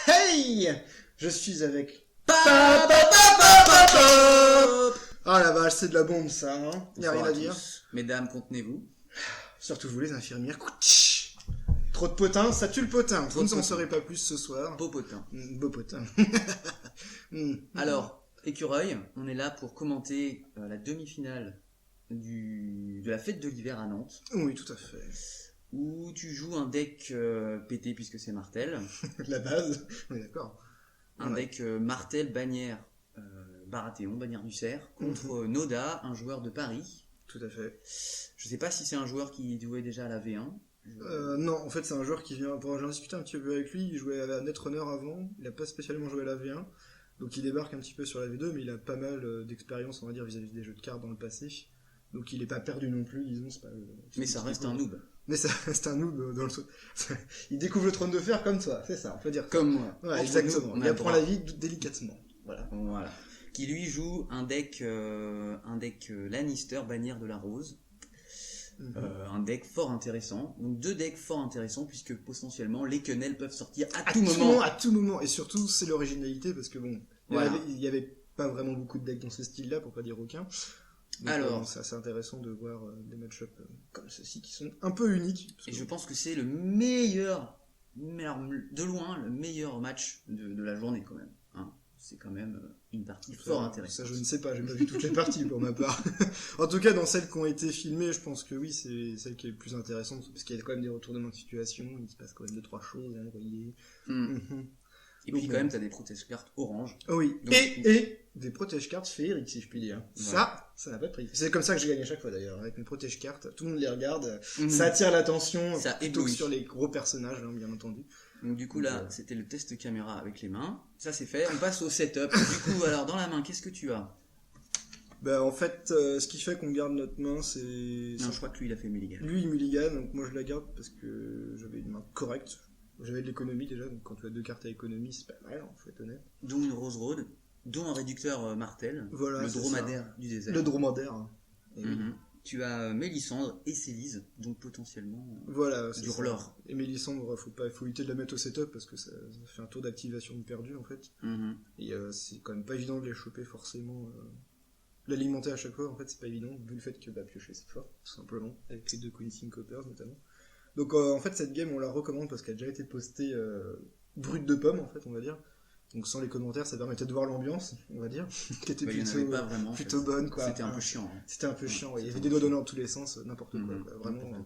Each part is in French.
Hey! Je suis avec... Pa, Ah la vache, c'est de la bombe ça, hein. Y'a rien à dire. Mesdames, contenez-vous. Surtout vous les infirmières. Trop de potins, ça tue le potin. Vous ne s'en saurez pas plus ce soir. Beau potin. Beau potin. Alors, Écureuil, on est là pour commenter la demi-finale de la fête de l'hiver à Nantes. Oui, tout à fait. Où tu joues un deck pété puisque c'est Martel. La base, on est d'accord. Un deck Martel, bannière Baratheon, bannière du cerf, contre Noda, un joueur de Paris. Tout à fait. Je sais pas si c'est un joueur qui jouait déjà à la V1. Non, en fait c'est un joueur qui vient, j'en discuté un petit peu avec lui, il jouait à la Netrunner avant, il a pas spécialement joué à la V1, donc il débarque un petit peu sur la V2, mais il a pas mal d'expérience, on va dire, vis-à-vis des jeux de cartes dans le passé, donc il est pas perdu non plus, disons, c'est pas... Mais ça reste un noob. Mais ça reste un noob dans le truc. Il découvre le trône de fer comme toi, c'est ça, on peut dire. Comme moi. Ouais, exactement, il apprend la vie délicatement. Voilà. Qui lui joue un deck Lannister, bannière de la rose. Un deck fort intéressant. Donc deux decks fort intéressants puisque potentiellement les quenelles peuvent sortir à tout moment. À tout moment. Et surtout c'est l'originalité parce que bon, il y avait pas vraiment beaucoup de decks dans ce style-là pour pas dire aucun. Donc, alors c'est assez intéressant de voir des match-up comme ceux-ci qui sont un peu uniques. Et je pense que c'est le meilleur, de loin le meilleur match de la journée quand même. Hein. C'est quand même une partie fort intéressante. Ça je ne sais pas, j'ai pas vu toutes les parties pour ma part. En tout cas dans celles qui ont été filmées, je pense que oui, c'est celle qui est le plus intéressante parce qu'il y a quand même des retournements de situation, il se passe quand même 2-3 choses, hein, vous voyez. Et puis quand même t'as des protège-cartes orange. Oh oui, donc, et des protège-cartes féeriques si je puis dire. Voilà. Ça n'a pas de prix. C'est comme ça que je gagne à chaque fois d'ailleurs, avec mes protège-cartes, tout le monde les regarde, ça attire l'attention, plutôt que sur les gros personnages, hein, bien entendu. Donc du coup là, c'était le test caméra avec les mains, ça c'est fait, on passe au setup. Du coup alors dans la main, qu'est-ce que tu as? Bah en fait, ce qui fait qu'on garde notre main, c'est... Non, je crois que lui il a fait mulligan. Lui il mulligan, donc moi je la garde parce que j'avais une main correcte. J'avais de l'économie déjà, donc quand tu as deux cartes à économie, c'est pas mal, faut être honnête. Dont une Rose Road, dont un réducteur Martel, voilà, le dromadaire du désert. Le dromadaire. Tu as Mélissandre et Célise, donc potentiellement du Hurleur. Et Mélissandre, faut éviter de la mettre au setup parce que ça fait un taux d'activation perdu en fait. Et c'est quand même pas évident de les choper forcément. L'alimenter à chaque fois, en fait, c'est pas évident, vu le fait que piocher c'est fort, tout simplement, avec les deux Queen Syncopers notamment. Donc en fait cette game on la recommande parce qu'elle a déjà été postée brute de pomme en fait on va dire. Donc sans les commentaires ça permettait de voir l'ambiance on va dire qui était plutôt bonne quoi. C'était un peu chiant. Hein. C'était un peu chiant, il y avait des doigts d'honneur dans tous les sens, n'importe quoi, vraiment.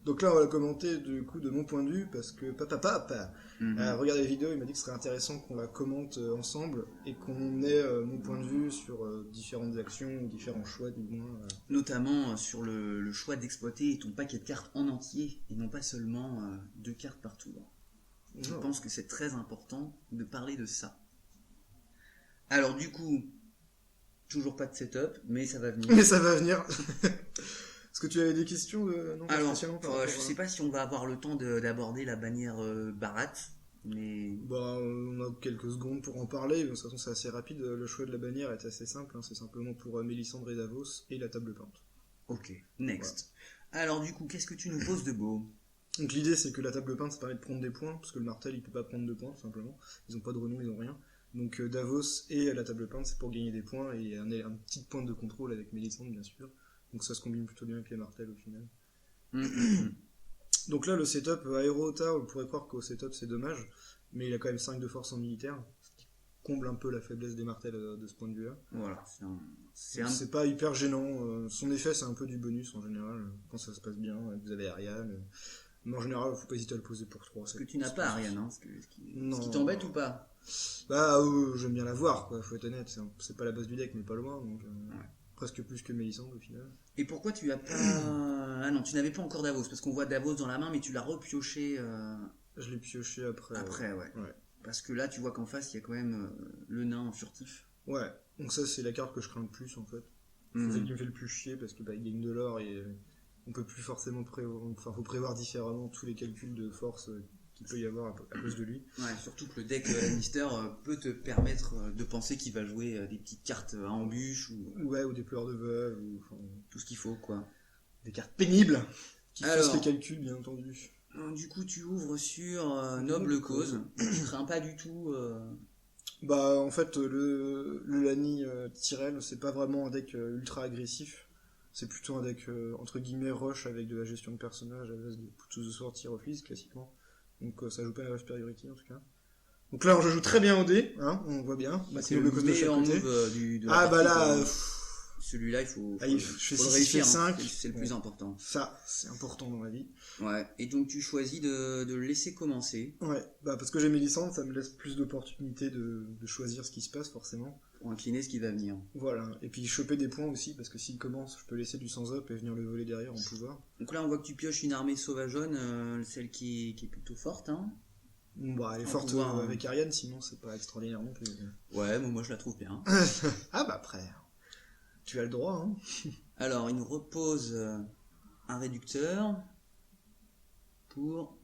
Donc là on va la commenter du coup de mon point de vue parce que papa regardez la vidéo, il m'a dit que ce serait intéressant qu'on la commente ensemble et qu'on ait mon point de vue sur différentes actions, différents choix du moins. Notamment sur le choix d'exploiter ton paquet de cartes en entier et non pas seulement 2 cartes par tour. Je pense que c'est très important de parler de ça. Alors du coup, toujours pas de setup, mais ça va venir. Est-ce que tu avais des questions Alors, je sais pas si on va avoir le temps d'aborder la bannière Barat, mais... Bah, on a quelques secondes pour en parler, de toute façon c'est assez rapide, le choix de la bannière est assez simple, hein, c'est simplement pour Mélissandre et Davos et la table peinte. Ok, next. Voilà. Alors du coup, qu'est-ce que tu nous poses de beau? Donc l'idée c'est que la table peinte ça permet de prendre des points, parce que le martel il peut pas prendre de points tout simplement, ils ont pas de renom, ils ont rien. Donc Davos et la table peinte c'est pour gagner des points et un petit point de contrôle avec Mélissandre bien sûr. Donc ça se combine plutôt bien avec les martels au final. Donc là le setup Aérota, on pourrait croire qu'au setup c'est dommage, mais il a quand même 5 de force en militaire, ce qui comble un peu la faiblesse des martels de ce point de vue là. Voilà, c'est pas hyper gênant, son effet c'est un peu du bonus en général, quand ça se passe bien, vous avez Ariane, mais en général faut pas hésiter à le poser pour 3. Parce que tu n'as pas Ariane, hein, ce qui t'embête ou pas? Bah j'aime bien la voir quoi, faut être honnête, c'est pas la base du deck mais pas loin, donc presque plus que Mélissandre au final. Et pourquoi tu as pas... Ah non, tu n'avais pas encore Davos, parce qu'on voit Davos dans la main, mais tu l'as repioché... Je l'ai pioché après. Après, ouais. Parce que là, tu vois qu'en face, il y a quand même le nain furtif. Ouais, donc ça, c'est la carte que je crains le plus, en fait. C'est celle qui me fait le plus chier, parce que il gagne de l'or, et on peut plus forcément prévoir... Enfin, faut prévoir différemment tous les calculs de force qu'il peut y avoir à cause de lui. Ouais, surtout que le deck Lannister peut te permettre de penser qu'il va jouer des petites cartes à embûche ou des pleurs de veuve, ou tout ce qu'il faut, quoi. Des cartes pénibles qui fassent les calculs, bien entendu. Du coup, tu ouvres sur Noble Cause. Tu crains pas du tout. Bah, en fait, le Lani Tyrell, c'est pas vraiment un deck ultra agressif. C'est plutôt un deck entre guillemets rush avec de la gestion de personnages à base de Put to the Sword, Tear of Lease, classiquement. Donc ça joue pas à la Superiority en tout cas. Donc là, je joue très bien au dé, hein, on voit bien. Bah, c'est le meilleur move de la partie, bah là. Celui-là, il faut le réussir, 5, c'est le plus important. Ça, c'est important dans la vie. Ouais, et donc tu choisis de le laisser commencer. Ouais, bah parce que j'ai mes licences, ça me laisse plus d'opportunités de choisir ce qui se passe, forcément. Pour incliner ce qui va venir. Voilà, et puis choper des points aussi, parce que s'il commence, je peux laisser du sans-up et venir le voler derrière en pouvoir. Donc là, on voit que tu pioches une armée sauvageonne, celle qui est plutôt forte, hein. Bon, elle est forte avec Ariane, sinon c'est pas extraordinaire non plus. Ouais, moi je la trouve bien. Ah bah après... Tu as le droit, hein. Alors, il nous repose un réducteur pour...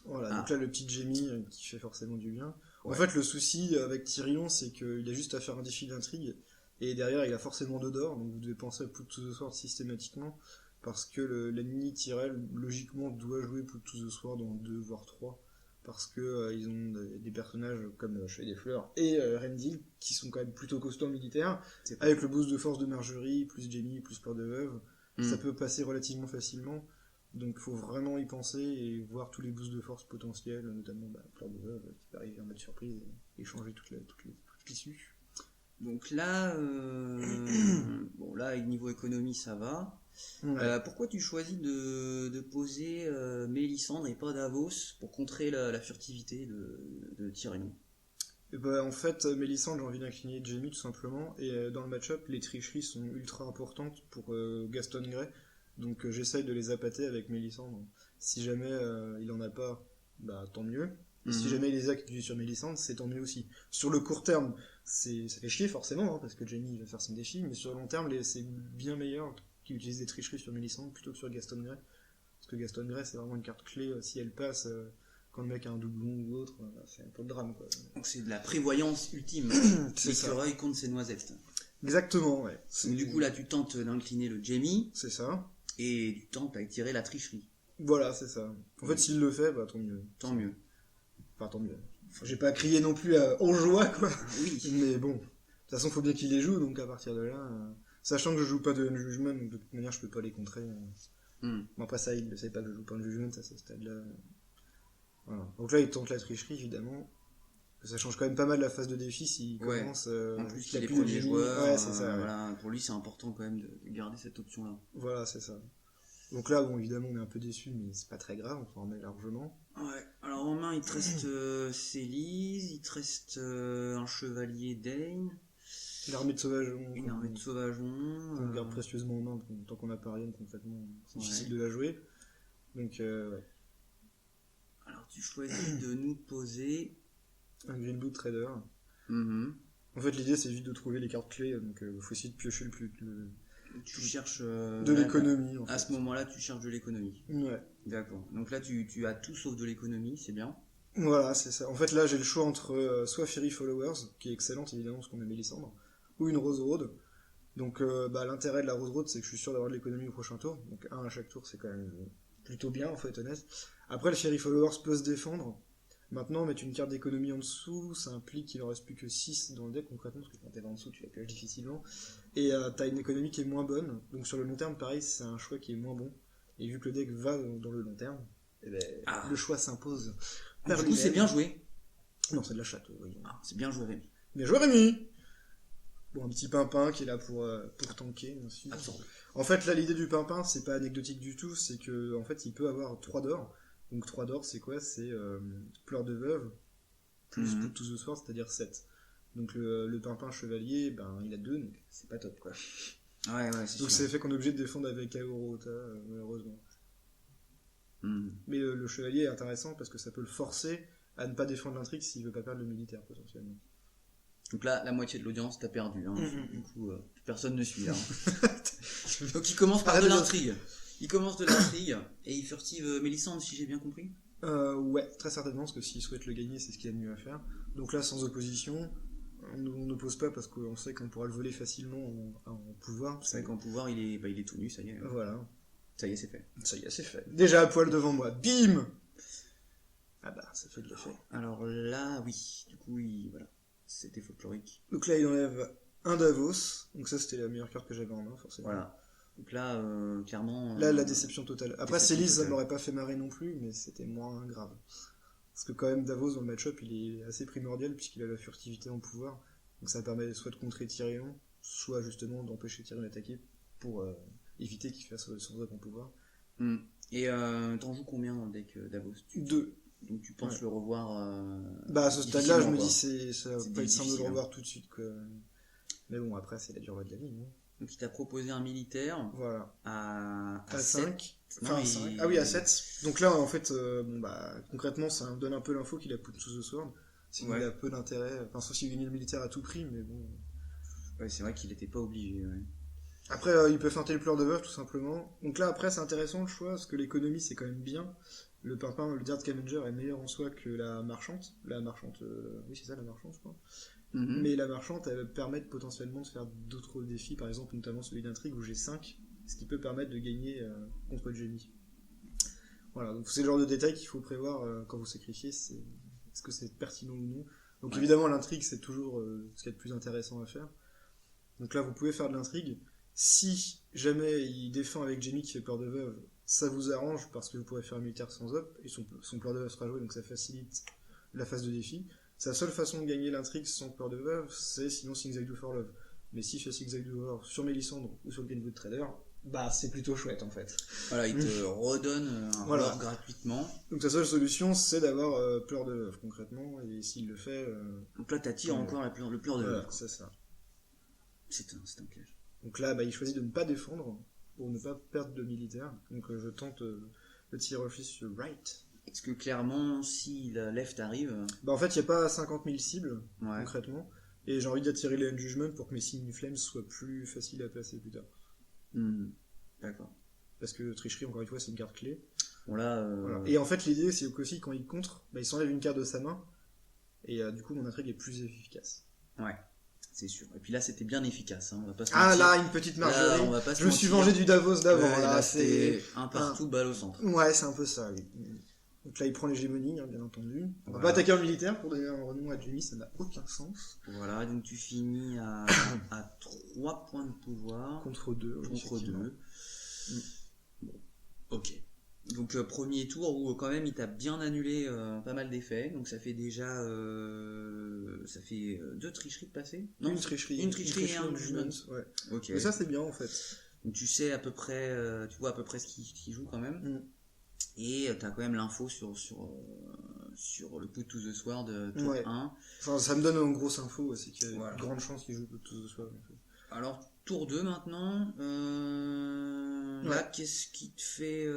Voilà, donc là, le petit Jamie qui fait forcément du bien. Ouais. En fait, le souci avec Tyrion, c'est qu'il a juste à faire un défi d'intrigue, et derrière, il a forcément 2 d'or, donc vous devez penser à Put to the Sword systématiquement, parce que l'ennemi Tyrell, logiquement, doit jouer Put to the Sword en 2, voire 3, parce que ils ont des personnages comme Chevalier des Fleurs et Rendil qui sont quand même plutôt costauds en militaire, avec le boost de force de Marjorie, plus Jamie, plus Peur de Veuve, ça peut passer relativement facilement, donc il faut vraiment y penser et voir tous les boosts de force potentiels, notamment Peur de Veuve qui peut arriver en mode surprise et changer toute l'issue. Donc là, bon là, niveau économie ça va. Ouais. Pourquoi tu choisis de poser Mélisandre et pas Davos pour contrer la furtivité de Tyrion? En fait, Mélisandre, j'ai envie d'incliner Jaime tout simplement, et dans le match-up, les tricheries sont ultra importantes pour Gaston Grey, donc j'essaye de les appâter avec Mélisandre. Si jamais il en a pas, bah tant mieux. Et si jamais il les a qui sur Mélisandre, c'est tant mieux aussi. Sur le court terme, ça fait chier forcément, hein, parce que Jaime va faire son défi, mais sur le long terme, c'est bien meilleur qui utilise des tricheries sur Mélisandre plutôt que sur Gaston Grey, parce que Gaston Grey c'est vraiment une carte clé, si elle passe quand le mec a un doublon ou autre, c'est un peu le drame quoi. Donc c'est de la prévoyance ultime. L'écureuil contre ses noisettes. Exactement, ouais. Donc du coup là tu tentes d'incliner le Jaime. C'est ça. Et tu tentes à tirer la tricherie. Voilà, c'est ça. En fait s'il le fait, bah tant mieux. Tant mieux. Enfin tant mieux. Enfin, j'ai pas crié non plus en joie quoi. Oui. Mais bon, de toute façon faut bien qu'il les joue, donc à partir de là... Sachant que je joue pas de jugement, donc de toute manière je peux pas les contrer. Bon, après ça, il ne sait pas que je joue pas de jugement à ce stade-là. Voilà. Donc là, il tente la tricherie évidemment. Ça change quand même pas mal la phase de défi s'il commence. En plus, il est premier joueur. Ouais, c'est ça. Voilà. Pour lui, c'est important quand même de garder cette option-là. Voilà, c'est ça. Donc là, bon, évidemment, on est un peu déçu, mais c'est pas très grave, on s'en remet largement. Ouais. Alors en main, il te reste Célise, il te reste un chevalier Dane. Une armée de sauvageons. Une armée de sauvageons. On garde précieusement en main, tant qu'on n'a pas rien concrètement, c'est difficile de la jouer. Donc, ouais. Alors, tu choisis de nous poser un Greenwood Trader. En fait, l'idée c'est juste de trouver les cartes clés, donc il faut essayer de piocher tu cherches de l'économie. À ce moment-là, tu cherches de l'économie. Ouais. D'accord. Donc là, tu as tout sauf de l'économie, c'est bien. Voilà, c'est ça. En fait, là, j'ai le choix entre soit Fairy Followers, qui est excellente évidemment parce qu'on a Mélisandre, ou une Rose Road. Donc l'intérêt de la Rose Road, c'est que je suis sûr d'avoir de l'économie au prochain tour. Donc un à chaque tour, c'est quand même plutôt bien, faut être honnête. Après, le Fairy Followers peut se défendre. Maintenant, mettre une carte d'économie en dessous, ça implique qu'il en reste plus que 6 dans le deck concrètement, parce que quand t'es en dessous, tu la pioches difficilement. Et t'as une économie qui est moins bonne. Donc sur le long terme, pareil, c'est un choix qui est moins bon. Et vu que le deck va dans le long terme, le choix s'impose. Du coup, c'est bien joué. Non, c'est de la chatte, oui. C'est bien joué, Rémi. Bien joué, Rémi. Bon, un petit pimpin qui est là pour tanker. En fait, là, l'idée du pimpin, c'est pas anecdotique du tout, c'est que en fait, il peut avoir 3 d'or. Donc 3 d'or, c'est quoi? C'est Pleurs de Veuve, plus Put to the Sword, c'est-à-dire 7. Donc le pimpin chevalier, il a 2, donc c'est pas top, quoi. Ouais, c'est donc c'est fait qu'on est obligé de défendre avec Aorota, malheureusement. Mais le chevalier est intéressant parce que ça peut le forcer à ne pas défendre l'intrigue s'il veut pas perdre le militaire, potentiellement. Donc là, la moitié de l'audience t'as perdu, hein. Du coup, personne ne suit, là. Donc il commence par de l'intrigue. Il commence de l'intrigue et il furtive Mélisandre, si j'ai bien compris. Ouais, très certainement, parce que s'il souhaite le gagner, c'est ce qu'il y a de mieux à faire. Donc là, sans opposition, on n'oppose pas parce qu'on sait qu'on pourra le voler facilement en pouvoir. C'est vrai qu'en pouvoir, il est tout nu, ça y est. Voilà. Ça y est, c'est fait. Ça y est, c'est fait. Déjà à poil devant moi, bim. Ah bah, ça fait de l'effet. Alors là, oui, du coup, voilà. C'était folklorique. Donc là, il enlève un Davos, donc ça c'était la meilleure carte que j'avais en main, forcément. Voilà. Donc là, clairement... Là, la déception totale. Après, Céline, ça m'aurait pas fait marrer non plus, mais c'était moins grave. Parce que quand même, Davos, dans le match-up, il est assez primordial, puisqu'il a la furtivité en pouvoir. Donc ça permet soit de contrer Tyrion, soit justement d'empêcher Tyrion d'attaquer, pour éviter qu'il fasse son up en pouvoir. Et t'en joues combien dans le deck Davos? 2. Donc tu penses le revoir Bah à ce stade-là, je me dis ça va pas être simple de le revoir tout de suite, quoi. Mais bon, après, c'est la dure loi de la vie. Hein. Donc il t'a proposé un militaire à 5. 7. Enfin, à 5. Ah oui, à 7. Donc là, en fait, concrètement, ça me donne un peu l'info qu'il a put to the sword. Sinon, il a peu d'intérêt. Enfin, sauf s'il gagne le militaire à tout prix, mais bon. Ouais, c'est vrai qu'il était pas obligé. Ouais. Après, il peut feinter le pleur de veuve, tout simplement. Donc là, après, c'est intéressant le choix, parce que l'économie, c'est quand même bien. Le pimpin, le Dirt Scavenger est meilleur en soi que la marchante. La marchante, oui, c'est ça, la marchante, je crois. Mais la marchande, elle permet potentiellement de faire d'autres défis, par exemple notamment celui d'intrigue où j'ai 5, ce qui peut permettre de gagner contre Jamie. Voilà, donc c'est le genre de détail qu'il faut prévoir quand vous sacrifiez, est-ce que c'est pertinent ou non. Donc évidemment l'intrigue c'est toujours ce qu'il y a de plus intéressant à faire. Donc là vous pouvez faire de l'intrigue. Si jamais il défend avec Jamie qui fait peur de veuve, ça vous arrange parce que vous pourrez faire un militaire sans up et son peur de veuve sera joué, donc ça facilite la phase de défi. Sa seule façon de gagner l'intrigue sans peur de veuve, c'est sinon Things I Do for Love. Mais si je fais Things I Do for Love sur Mélisandre ou sur le Greenwood Trader, bah c'est plutôt chouette en fait. Voilà, il te redonne un lore gratuitement. Donc ta seule solution, c'est d'avoir peur de veuve concrètement, et s'il le fait... Donc là t'attires encore le pleur de veuve. C'est ça. C'est un piège. Donc là, il choisit de ne pas défendre pour ne pas perdre de militaire. Donc je tente le tir office sur Right. Parce que clairement, si la left arrive... Bah en fait, il n'y a pas 50 000 cibles, concrètement. Et j'ai envie d'attirer les End Judgment pour que mes Singing Flames soient plus faciles à placer plus tard. D'accord. Parce que tricherie, encore une fois, c'est une carte clé. Bon là... Voilà. Et en fait, l'idée, c'est qu'aussi, quand il contre, il s'enlève une carte de sa main. Et du coup, mon intrigue est plus efficace. Ouais. C'est sûr. Et puis là, c'était bien efficace. Hein. On va pas se mentir. Là, une petite margerie. Je me suis vengé du Davos d'avant. Là, c'est un partout, balle au centre. Ouais, c'est un peu ça, oui. Donc là, il prend l'hégémonie, bien entendu. On va pas attaquer un militaire pour donner un renom à Jamie, ça n'a aucun sens. Voilà, donc tu finis à 3 points de pouvoir. Contre 2. Contre 2. Bon, ok. Donc premier tour où quand même il t'a bien annulé pas mal d'effets, donc ça fait déjà 2 tricheries de passer. Non, une tricherie et un judgment. Ouais. Ok. Mais ça c'est bien en fait. Donc tu sais à peu près, tu vois à peu près ce qu'il joue quand même, et t'as quand même l'info sur le Put to the Sword tour 1. Enfin ça me donne une grosse info, c'est qu'il y a une grande chance qu'il joue Put to the Sword. En fait. Alors tour 2 maintenant. Là, qu'est-ce qui te fait...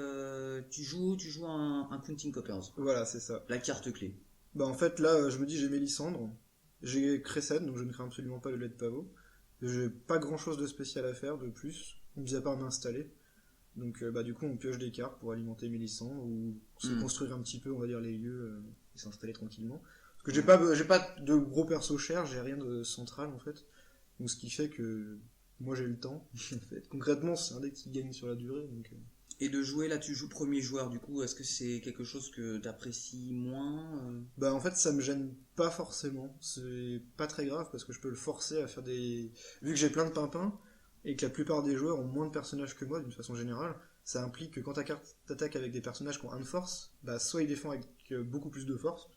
Tu joues un Counting Coppers. Voilà, c'est ça. La carte clé. Bah en fait, là, je me dis, j'ai Mélisandre, j'ai Crescent, donc je ne crains absolument pas le lait de pavot. J'ai pas grand-chose de spécial à faire de plus, mis à part m'installer. Donc du coup, on pioche des cartes pour alimenter Mélisandre, ou se construire un petit peu, on va dire, les lieux, et s'installer tranquillement. Parce que j'ai pas de gros perso chers, j'ai rien de central, en fait. Donc ce qui fait que... Moi j'ai eu le temps, en fait. Concrètement, c'est un deck qui gagne sur la durée. Donc, Et de jouer, là tu joues premier joueur, du coup, est-ce que c'est quelque chose que t'apprécies moins Bah en fait, ça me gêne pas forcément. C'est pas très grave parce que je peux le forcer à faire des... Vu que j'ai plein de pimpins, et que la plupart des joueurs ont moins de personnages que moi d'une façon générale, ça implique que quand ta carte t'attaque avec des personnages qui ont 1 de force, bah soit ils défendent avec beaucoup plus de force,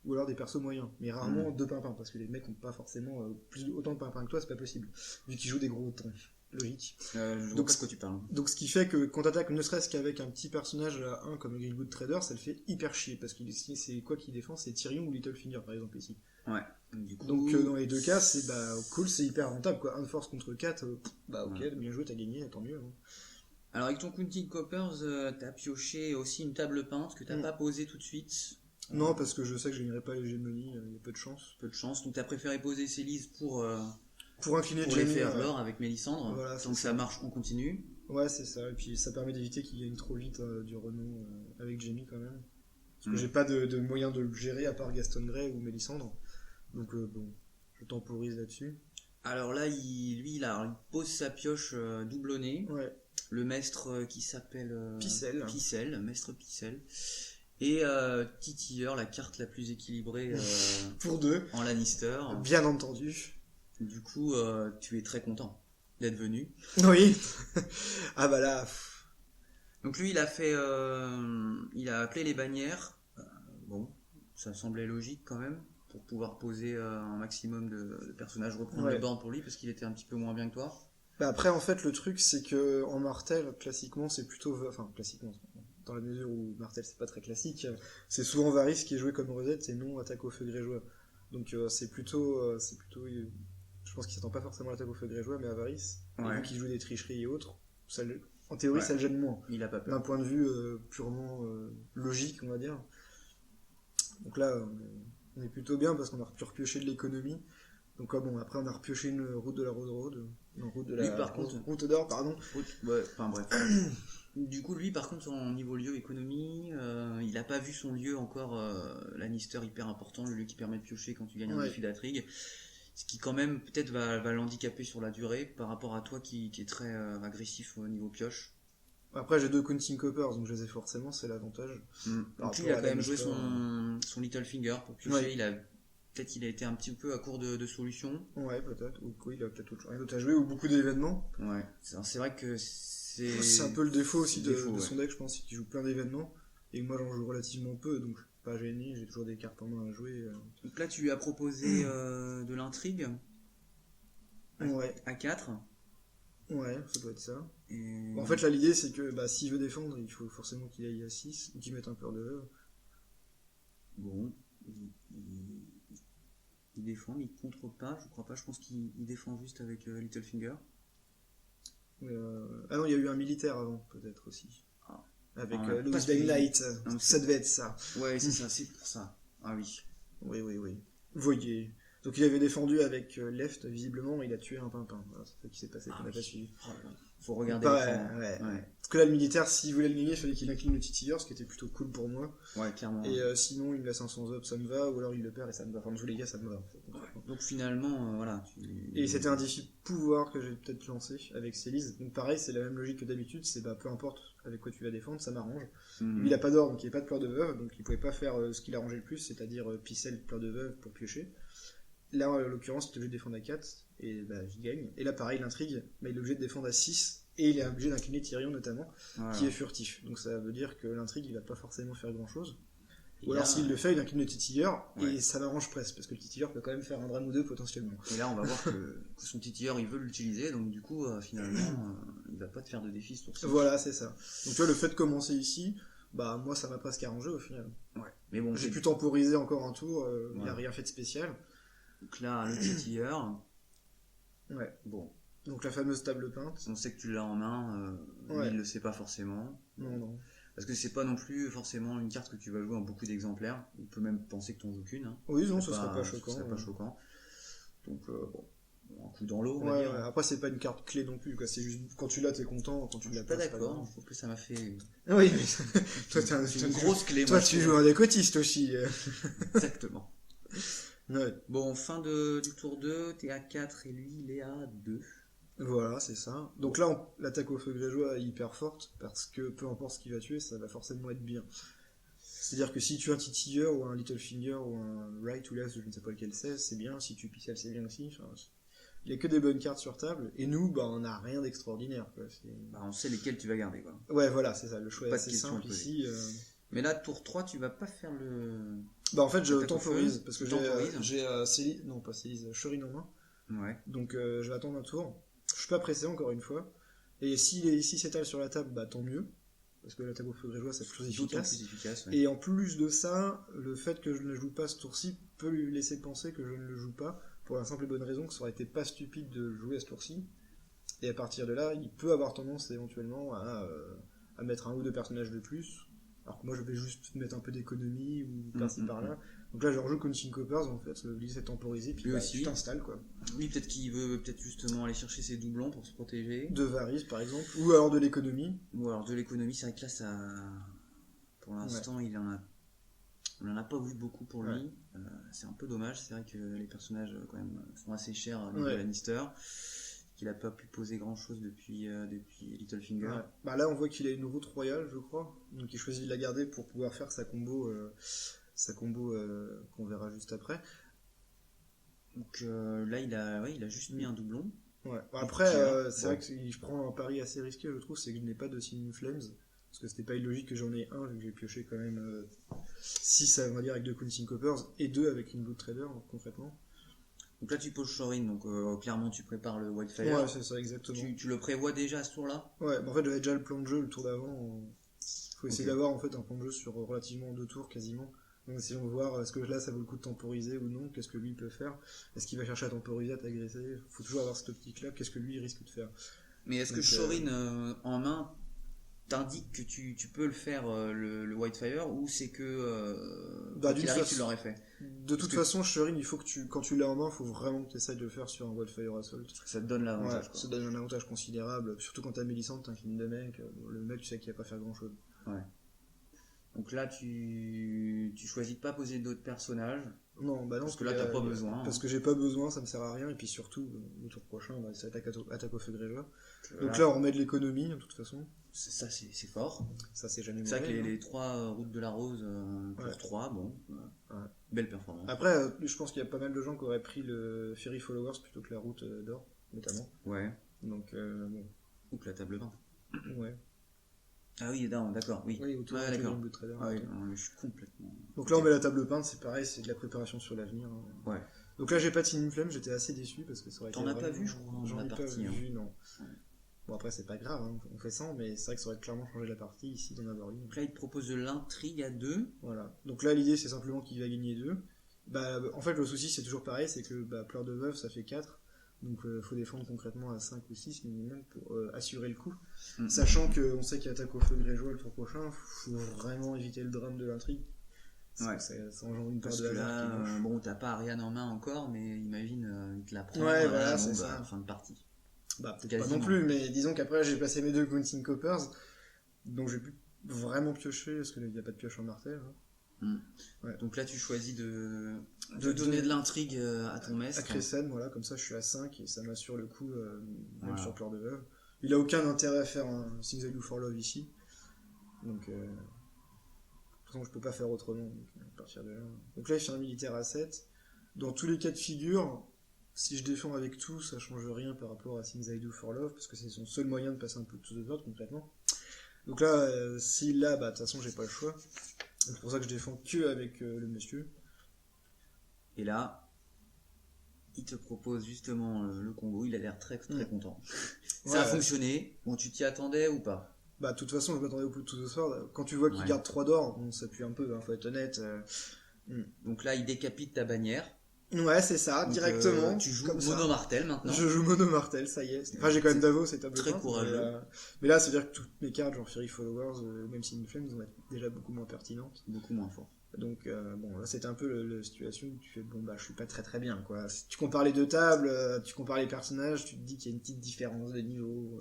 ou alors des persos moyens, mais rarement 2 pimpins, parce que les mecs ont pas forcément autant de pimpins que toi, c'est pas possible, vu qu'ils jouent des gros temps. Logique. Je vois pas de quoi tu parles. Donc ce qui fait que quand t'attaques ne serait-ce qu'avec un petit personnage à 1 comme le Greenwood Trader, ça le fait hyper chier, parce que c'est quoi qui défend, c'est Tyrion ou Littlefinger par exemple ici. Ouais. Du coup... Donc dans les deux cas, c'est cool, c'est hyper rentable quoi, 1 de force contre 4, ok, bien joué, t'as gagné, tant mieux. Hein. Alors avec ton Counting Coppers, t'as pioché aussi une table peinte que t'as pas posée tout de suite. Non, parce que je sais que je gagnerai pas l'hégémonie, il y a peu de chance. Peu de chance, donc t'as préféré poser Célise pour incliner pour les faire l'or avec Mélisandre, voilà, donc ça marche, on continue. Ouais, c'est ça, et puis ça permet d'éviter qu'il gagne trop vite du renom avec Jamie quand même. Parce que j'ai pas de moyen de le gérer à part Gaston Grey ou Mélisandre, donc bon, je temporise là-dessus. Alors là, il pose sa pioche doublonnée. Ouais. Le maître qui s'appelle Picel, maître Picel. Et Titilleur, la carte la plus équilibrée pour 2. En Lannister. Bien entendu. Du coup, tu es très content d'être venu. Oui. Ah bah là. Donc lui, il a appelé les bannières. Bon, ça semblait logique quand même, pour pouvoir poser un maximum de personnages, reprendre le board pour lui, parce qu'il était un petit peu moins bien que toi. Bah après, en fait, le truc, c'est que en Martel, classiquement, c'est plutôt... Enfin, classiquement, dans la mesure où Martel, c'est pas très classique, c'est souvent Varys qui est joué comme Rosette et non attaque au feu grégeois. Donc c'est plutôt... je pense qu'il s'attend pas forcément à l'attaque au feu grégeois, mais à Varys. Et vu qu'il joue des tricheries et autres, en théorie, ça le gêne moins. Il a pas peur. D'un point de vue purement logique, on va dire. Donc là, on est plutôt bien parce qu'on a pu repiocher de l'économie. Donc bon, après on a repioché une route de la route d'or, pardon. Enfin bref. Du coup, lui, par contre, au niveau lieu économie, il a pas vu son lieu encore Lannister hyper important, le lieu qui permet de piocher quand tu gagnes un défi d'intrigue. Ce qui quand même peut-être va l'handicaper sur la durée par rapport à toi qui est très agressif au niveau pioche. Après j'ai 2 Counting Coppers, donc je les ai forcément, c'est l'avantage. Donc lui, il a quand même joué son Littlefinger pour piocher. Peut-être il a été un petit peu à court de solutions. Ouais, peut-être. Ou il a peut-être rien d'autre à jouer, ou beaucoup d'événements. Ouais, c'est vrai que c'est un peu le défaut aussi de son deck, je pense, qu'il joue plein d'événements. Et moi j'en joue relativement peu, donc je suis pas gêné, j'ai toujours des cartes en main à jouer. Donc là tu lui as proposé de l'intrigue à 4. Ouais, ça doit être ça. En fait là l'idée c'est que s'il veut défendre, il faut forcément qu'il aille à 6, ou qu'il mette un peur de veuve. Bon, il défend, il contre pas, je crois pas, je pense qu'il défend juste avec Littlefinger. Ah non, il y a eu un militaire avant, peut-être aussi. Avec Louis Light, ça devait être ça. Ouais, c'est ça, c'est pour ça. Ah oui. Oui. Voyez. Donc il avait défendu avec Left, visiblement, il a tué un pimpin. Voilà, c'est ça qui s'est passé, qu'on n'a pas suivi. Faut regarder ouais. Parce que là, le militaire, s'il voulait le gagner, il fallait qu'il incline le Titilleur, ce qui était plutôt cool pour moi. Ouais, clairement. Et sinon, il me laisse un sans up, ça me va, ou alors il le perd et ça me va. Enfin, dans tous les cas, ça me va. En fait. Donc finalement, voilà. Et c'était un défi pouvoir que j'ai peut-être lancé avec Célise. Donc pareil, c'est la même logique que d'habitude, c'est peu importe avec quoi tu vas défendre, ça m'arrange. Lui, il a pas d'or, donc il n'y a pas de pleur de veuve, donc il pouvait pas faire ce qu'il arrangeait le plus, c'est-à-dire picelle, pleur de veuve pour piocher. Là, en l'occurrence, il est obligé de défendre à 4, et j'y gagne. Et là, pareil, l'intrigue, il est obligé de défendre à 6, et il est obligé d'incliner Tyrion notamment, qui est furtif. Donc ça veut dire que l'intrigue, il va pas forcément faire grand-chose. Ou alors s'il le fait, il incline le titilleur, et ça m'arrange presque, parce que le titilleur peut quand même faire un drame ou deux potentiellement. Et là, on va voir que son titilleur, il veut l'utiliser, donc du coup, finalement, il va pas te faire de défi ce tour-ci. Voilà, c'est ça. Donc tu vois, le fait de commencer ici, moi ça m'a presque arrangé au final. Ouais. Mais bon, j'ai pu temporiser encore un tour, il a rien fait de spécial. Donc là, le titilleur. Ouais. Bon. Donc la fameuse table peinte. On sait que tu l'as en main, lui, il le sait pas forcément. Non. Parce que c'est pas non plus forcément une carte que tu vas jouer en beaucoup d'exemplaires. On peut même penser que t'en joues qu'une. Hein. Oui, non, ce serait pas choquant. Ce serait pas choquant. Donc, un coup dans l'eau, on va dire. Ouais. Après, c'est pas une carte clé non plus, quoi. C'est juste quand tu l'as, t'es content. Quand tu l'as pas, d'accord. Je trouve que ça m'a fait. Oui, mais toi, t'es une grosse clé. Toi, tu joues un décotiste aussi. Exactement. Ouais. Bon, fin du tour 2, t'es à 4 et lui, il est à 2. Voilà, c'est ça. Donc là, l'attaque au feu grégeois est hyper forte, parce que peu importe ce qu'il va tuer, ça va forcément être bien. C'est-à-dire que si tu as un Titilleur, ou un Littlefinger, ou un Right ou Left, je ne sais pas lequel c'est bien. Si tu pixels, c'est bien aussi. Enfin, il n'y a que des bonnes cartes sur table, et nous, on n'a rien d'extraordinaire. Quoi. On sait lesquelles tu vas garder. Quoi. Ouais, voilà, c'est ça. Le choix est assez simple ici. Mais là, tour 3, tu vas pas faire le... en fait, je temporise, parce que j'ai Célise... Non, pas Célise, Shoryn en main. Ouais. Donc je vais attendre un tour. Je suis pas pressé encore une fois. Et s'il s'étale sur la table, tant mieux. Parce que l'attaque au feu grégeois, c'est plus efficace. Ouais. Et en plus de ça, le fait que je ne joue pas ce tour-ci peut lui laisser penser que je ne le joue pas. Pour la simple et bonne raison que ça aurait été pas stupide de jouer à ce tour-ci. Et à partir de là, il peut avoir tendance éventuellement à mettre un ou deux personnages de plus. Alors que moi je vais juste mettre un peu d'économie ou par-ci par-là. Donc là je rejoue Counting Coppers en fait, l'idée c'est temporisé, puis tu t'installes quoi. Lui peut-être qu'il veut justement aller chercher ses doublons pour se protéger. De Varys par exemple, ou alors de l'économie. C'est vrai que là ça... Pour l'instant on en a pas vu beaucoup pour lui. C'est un peu dommage, c'est vrai que les personnages quand même sont assez chers à niveau Lannister. qu'il a pas pu poser grand chose depuis Littlefinger. Ouais. Bah là on voit qu'il a une route royale je crois, donc il choisit de la garder pour pouvoir faire sa combo qu'on verra juste après. Donc là il a juste mis un doublon. Ouais. Après c'est vrai que je prends un pari assez risqué je trouve, c'est que je n'ai pas de Singing Flames, parce que c'était pas illogique que j'en ai un vu que j'ai pioché quand même 6 on va dire avec 2 Queen Coppers et 2 avec une Blood Trader concrètement. Donc là tu poses Shorin, donc clairement tu prépares le Wildfire. Ouais c'est ça exactement. Tu le prévois déjà à ce tour-là? Ouais, bah en fait j'avais déjà le plan de jeu le tour d'avant. Faut essayer d'avoir en fait un plan de jeu sur relativement 2 tours quasiment. Donc essayons de voir est-ce que là ça vaut le coup de temporiser ou non, qu'est-ce que lui peut faire, est-ce qu'il va chercher à temporiser, à t'agresser, faut toujours avoir cette optique là, qu'est-ce que lui il risque de faire. Mais est-ce que Shorin en main t'indique que tu peux le faire le Whitefire, ou c'est que tu l'aurais fait? De toute façon, Shorin, il faut que quand tu l'as en main, il faut vraiment que tu essayes de le faire sur un Wildfire Assault. Ça te donne l'avantage. Ouais, ça donne un avantage considérable, surtout quand t'as Mélissande, t'as un film de mec, le mec tu sais qu'il va pas faire grand chose. Ouais. Donc là tu choisis de pas poser d'autres personnages. Non, bah non, parce que là t'as pas besoin. Parce que j'ai pas besoin, ça me sert à rien, et puis surtout, le tour prochain, ça va être attaque au feu grégeois. Donc là on remet de l'économie, de toute façon. Ça c'est fort. Ça c'est jamais mauvais. C'est vrai que les 3 routes de la rose pour 3, bon, belle performance. Après, je pense qu'il y a pas mal de gens qui auraient pris le Ferry Followers plutôt que la route d'or, notamment. Ouais. Donc, bon. Ou que la table 20. Ouais. Ah oui, d'accord, oui. Oui, autour d'accord. de Trader. Ah oui, je suis complètement... Donc là, on met la table peinte, c'est pareil, c'est de la préparation sur l'avenir. Ouais. Donc là, j'ai pas de Singing Flame, j'étais assez déçu parce que ça aurait été. T'en as pas vu, je crois, j'en ai pas partie, vu, hein. non. Ouais. Bon, après, c'est pas grave, hein, on fait ça, mais c'est vrai que ça aurait clairement changé la partie ici d'en avoir une. Donc là, il te propose de l'intrigue à 2. Voilà. Donc là, l'idée, c'est simplement qu'il va gagner 2. Bah, en fait, le souci, c'est toujours pareil, c'est que pleurs de veuve, ça fait 4. Donc faut défendre concrètement à 5 ou 6 minimum pour assurer le coup. Sachant qu'on sait qu'il attaque au feu grégeois le tour prochain, faut vraiment éviter le drame de l'intrigue. Ouais. Ça engendre une part parce de que hasard. Là, bon, t'as pas Ariane en main encore, mais imagine, il te la prend. Ouais, voilà, c'est ça. Fin de partie. Bah, peut-être pas non plus, mais disons qu'après j'ai passé mes 2 Quincy Coppers, donc j'ai pu vraiment piocher, parce qu'il n'y a pas de pioche en martel. Hein. Ouais. Donc là, tu choisis de donner de l'intrigue à ton maître. À Crescent, voilà, comme ça je suis à 5 et ça m'assure le coup, même sur Pleurs de Veuve. Il a aucun intérêt à faire un Things I Do for Love ici. Donc, de toute façon, je peux pas faire autrement, donc, à partir de là. Donc là, il fait un militaire à 7. Dans tous les cas de figure, si je défends avec tout, ça change rien par rapport à Things I Do for Love, parce que c'est son seul moyen de passer un peu de tout de vote concrètement. Donc là, s'il l'a, de toute façon, j'ai pas le choix. C'est pour ça que je défends que avec le monsieur. Et là, il te propose justement le combo, il a l'air très content. Ça a fonctionné, bon tu t'y attendais ou pas? Bah de toute façon je m'attendais au plus de tout ce soir, quand tu vois qu'il garde 3 d'or, bon ça pue un peu, faut être honnête. Donc là il décapite ta bannière. Ouais c'est ça, donc, directement. Tu joues mono martel maintenant. Je joue mono martel, ça y est. Enfin j'ai quand même Davos et table très courageux. Mais là ça veut dire que toutes mes cartes genre Fury Followers, même Singing Flames vont être déjà beaucoup moins pertinentes. Beaucoup moins fort. Donc bon là c'était un peu la situation où tu fais bon je suis pas très bien quoi. Si tu compares les deux tables, tu compares les personnages, tu te dis qu'il y a une petite différence de niveau.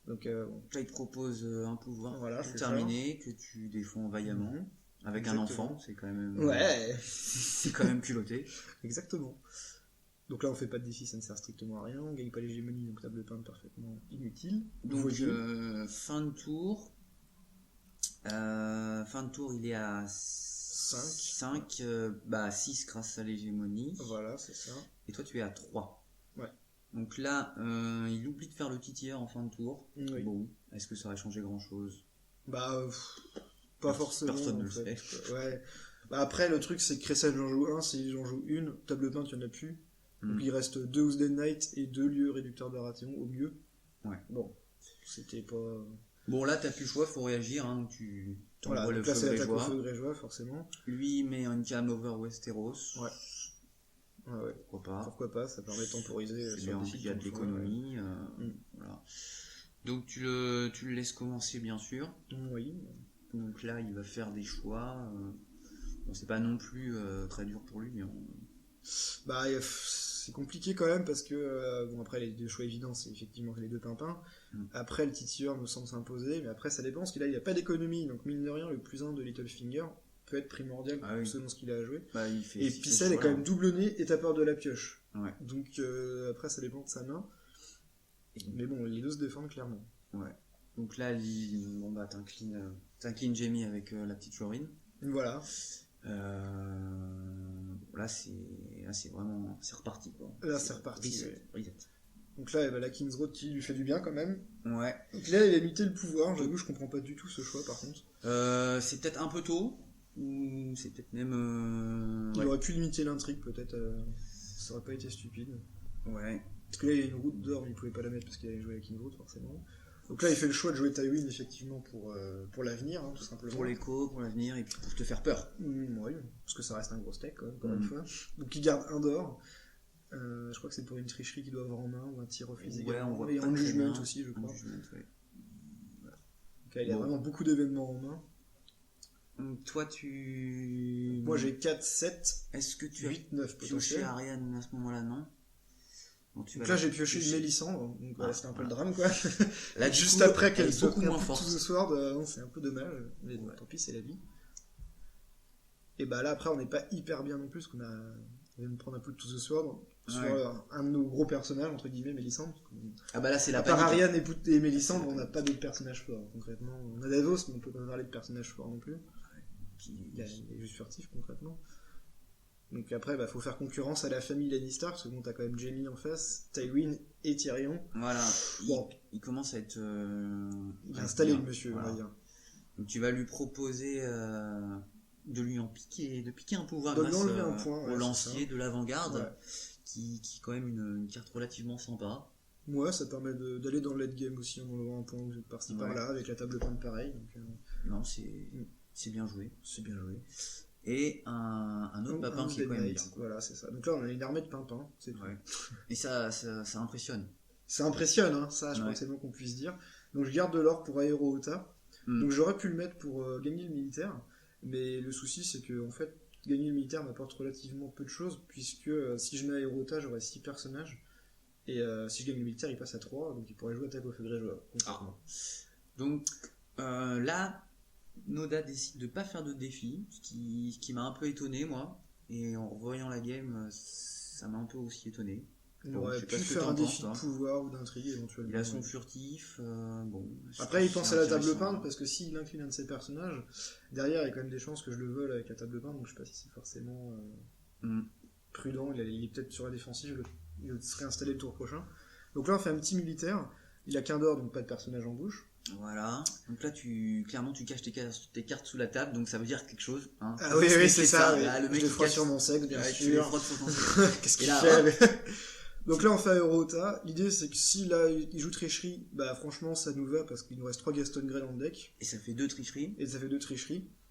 Donc bon. Là il te propose un pouvoir pour terminé que tu défends vaillamment avec un enfant, c'est quand même c'est quand même culotté. Exactement. Donc là on fait pas de défi, ça ne sert strictement à rien, on gagne pas l'hégémonie, donc table peinte parfaitement inutile. Donc fin de tour. Fin de tour il est à 5, 6 grâce à l'hégémonie. Voilà, c'est ça. Et toi tu es à 3. Ouais. Donc là, il oublie de faire le titilleur en fin de tour. Oui. Bon, est-ce que ça aurait changé grand chose? Pas forcément. Personne ne le sait. Ouais. Après, le truc c'est que Crescent j'en joue un, si j'en joue une, table peinte il n'y en a plus. Donc il reste 2 Ousden Knight et 2 lieux réducteurs de Baratheon au mieux. Ouais. Bon, c'était pas. Bon là t'as plus le choix, faut réagir, hein, tu t'envoies le feu grégeois forcément. Lui il met une cam over Westeros. Ouais. Ouais. Pourquoi pas, ça permet de temporiser sur il y a de l'économie. Voilà. Donc tu le laisses commencer bien sûr. Oui. Donc là il va faire des choix. Bon, c'est pas non plus très dur pour lui. Hein. C'est compliqué quand même parce que après les 2 choix évidents c'est effectivement les 2 pimpins. Après le titilleur me semble s'imposer, mais après ça dépend parce qu'il a pas d'économie, donc mine de rien le plus 1 de Littlefinger peut être primordial selon ce qu'il a à jouer. Et Picel est quand même double nez et t'as peur de la pioche. Ouais. Donc après ça dépend de sa main. Mais bon, les deux se défendent clairement. Ouais. Donc là, bon bah t'inclines Jamie avec la petite Florine. Voilà. Là c'est vraiment c'est reparti quoi. Là c'est reparti. Reset. Donc là, la King's Road qui lui fait du bien quand même. Ouais. Donc là, il a limité le pouvoir. J'avoue, je comprends pas du tout ce choix par contre. C'est peut-être un peu tôt. Ou c'est peut-être même. Il aurait pu limiter l'intrigue peut-être. Ça aurait pas été stupide. Ouais. Parce que là, il y a une route d'or, mais il pouvait pas la mettre parce qu'il allait jouer à King's Road forcément. Donc là, il fait le choix de jouer Tywin effectivement pour l'avenir, hein, tout simplement. Pour l'écho, pour l'avenir et puis pour te faire peur. Oui, parce que ça reste un gros steak, quoi, encore une fois. Donc il garde un d'or. Je crois que c'est pour une tricherie qu'il doit avoir en main ou un tir au fusil. Ouais, on voit et pas en très jugement bien. aussi, je crois. Ouais. Voilà. Donc là, il a vraiment beaucoup d'événements en main. Toi, Moi, j'ai 4, 7, Est-ce que tu 8, 9 pioché potentiels. Ariane à ce moment-là, non? Donc là, j'ai pioché une Mélisandre, donc voilà, c'était un peu le drame, quoi. Là, juste après qu'elle soit beaucoup moins moins forte. To the Sword, c'est un peu dommage, mais bon, tant pis, c'est la vie. Et bah là, après, on n'est pas hyper bien non plus, parce on vient de prendre un peu de To the Sword sur un de nos gros personnages, entre guillemets, Mélisandre. Ah bah là, c'est la panique. À part panique. Ariane et Mélisandre, on n'a pas d'autres personnages forts, concrètement. On a Davos, mais on peut pas parler de personnages forts non plus. Puis il est juste furtif, concrètement. Donc après, faut faire concurrence à la famille Lannister, parce que bon, t'as quand même Jaime en face, Tywin et Tyrion. Voilà, bon. il commence à être... il est installé, le monsieur, voilà. On va dire. Donc tu vas lui proposer de piquer un pouvoir de grâce un point, au lancier de l'avant-garde, ouais. qui est quand même une carte relativement sympa. Ouais, ça permet d'aller dans le late game aussi en enlevant un point par-ci par-là, avec la table peinte pareil. Donc, non, c'est bien joué. C'est bien joué. Et un autre papin qui est quand même bien. Voilà, c'est ça. Donc là, on a une armée de pimpins, c'est tout. Ouais. Et ça impressionne. Ça impressionne, hein, ça, je crois que c'est le mot qu'on puisse dire. Donc je garde de l'or pour Aero Ota. Donc j'aurais pu le mettre pour gagner le militaire, mais le souci, c'est que en fait, gagner le militaire m'apporte relativement peu de choses, puisque si je mets Aero Ota, j'aurai 6 personnages. Et si je gagne le militaire, il passe à 3, donc il pourrait jouer attaque au feu grégeois. Donc là, Noda décide de pas faire de défi, ce qui m'a un peu étonné, moi. Et en revoyant la game, ça m'a un peu aussi étonné. Il aurait pu faire un défi de pouvoir ou d'intrigue éventuellement. Il a son furtif. Bon. Après, il pense à la table peinte, parce que s'il incline un de ses personnages, derrière, il y a quand même des chances que je le vole avec la table peinte, donc je sais pas si c'est forcément prudent. Il est peut-être sur la défensive, il serait installé le tour prochain. Donc là, on fait un petit militaire. Il a qu'un d'or, donc pas de personnage en bouche. Voilà. Donc là, clairement, tu caches tes cartes sous la table, donc ça veut dire quelque chose. Hein. Ah oui, c'est ça. Oui. Là, le mec je le frotte sur mon sexe, bien sûr. Qu'est-ce qu'il fait Donc là, on fait Aerota. L'idée, c'est que si là, il joue tricherie, franchement, ça nous va parce qu'il nous reste 3 Gaston Grey dans le deck. Et ça fait 2 tricheries.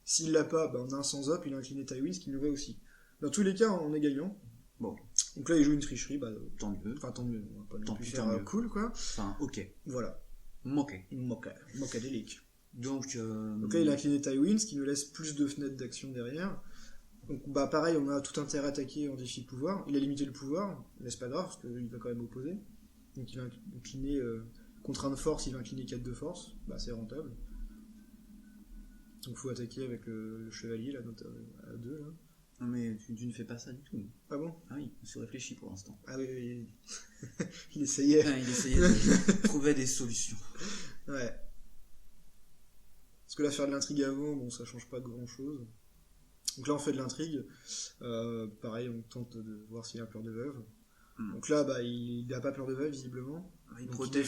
S'il l'a pas, on a un sans up, il a incliné Tywin, ce qui nous va aussi. Dans tous les cas, on est gagnant. Bon. Donc là, il joue une tricherie, tant mieux. Enfin, tant mieux. On va pas non plus faire cool, quoi. Enfin, ok. Voilà. Mocadélique. Donc là, il a incliné Tywin, ce qui nous laisse plus de fenêtres d'action derrière. Donc pareil, on a tout intérêt à attaquer en défi de pouvoir. Il a limité le pouvoir, mais c'est pas grave, parce qu'il va quand même opposer. Donc il va incliner contre 1 de force, il va incliner 4 de force. C'est rentable. Donc faut attaquer avec le chevalier là, à 2 là. Non mais tu ne fais pas ça du tout. Ah bon ? Ah oui, on se réfléchit pour l'instant. Ah oui. Il essayait. Il essayait de trouver des solutions. Ouais. Parce que là, faire de l'intrigue avant, ça change pas grand chose. Donc là, on fait de l'intrigue. Pareil, on tente de voir s'il a peur de veuve. Donc là, il n'a pas peur de veuve, visiblement. Il protège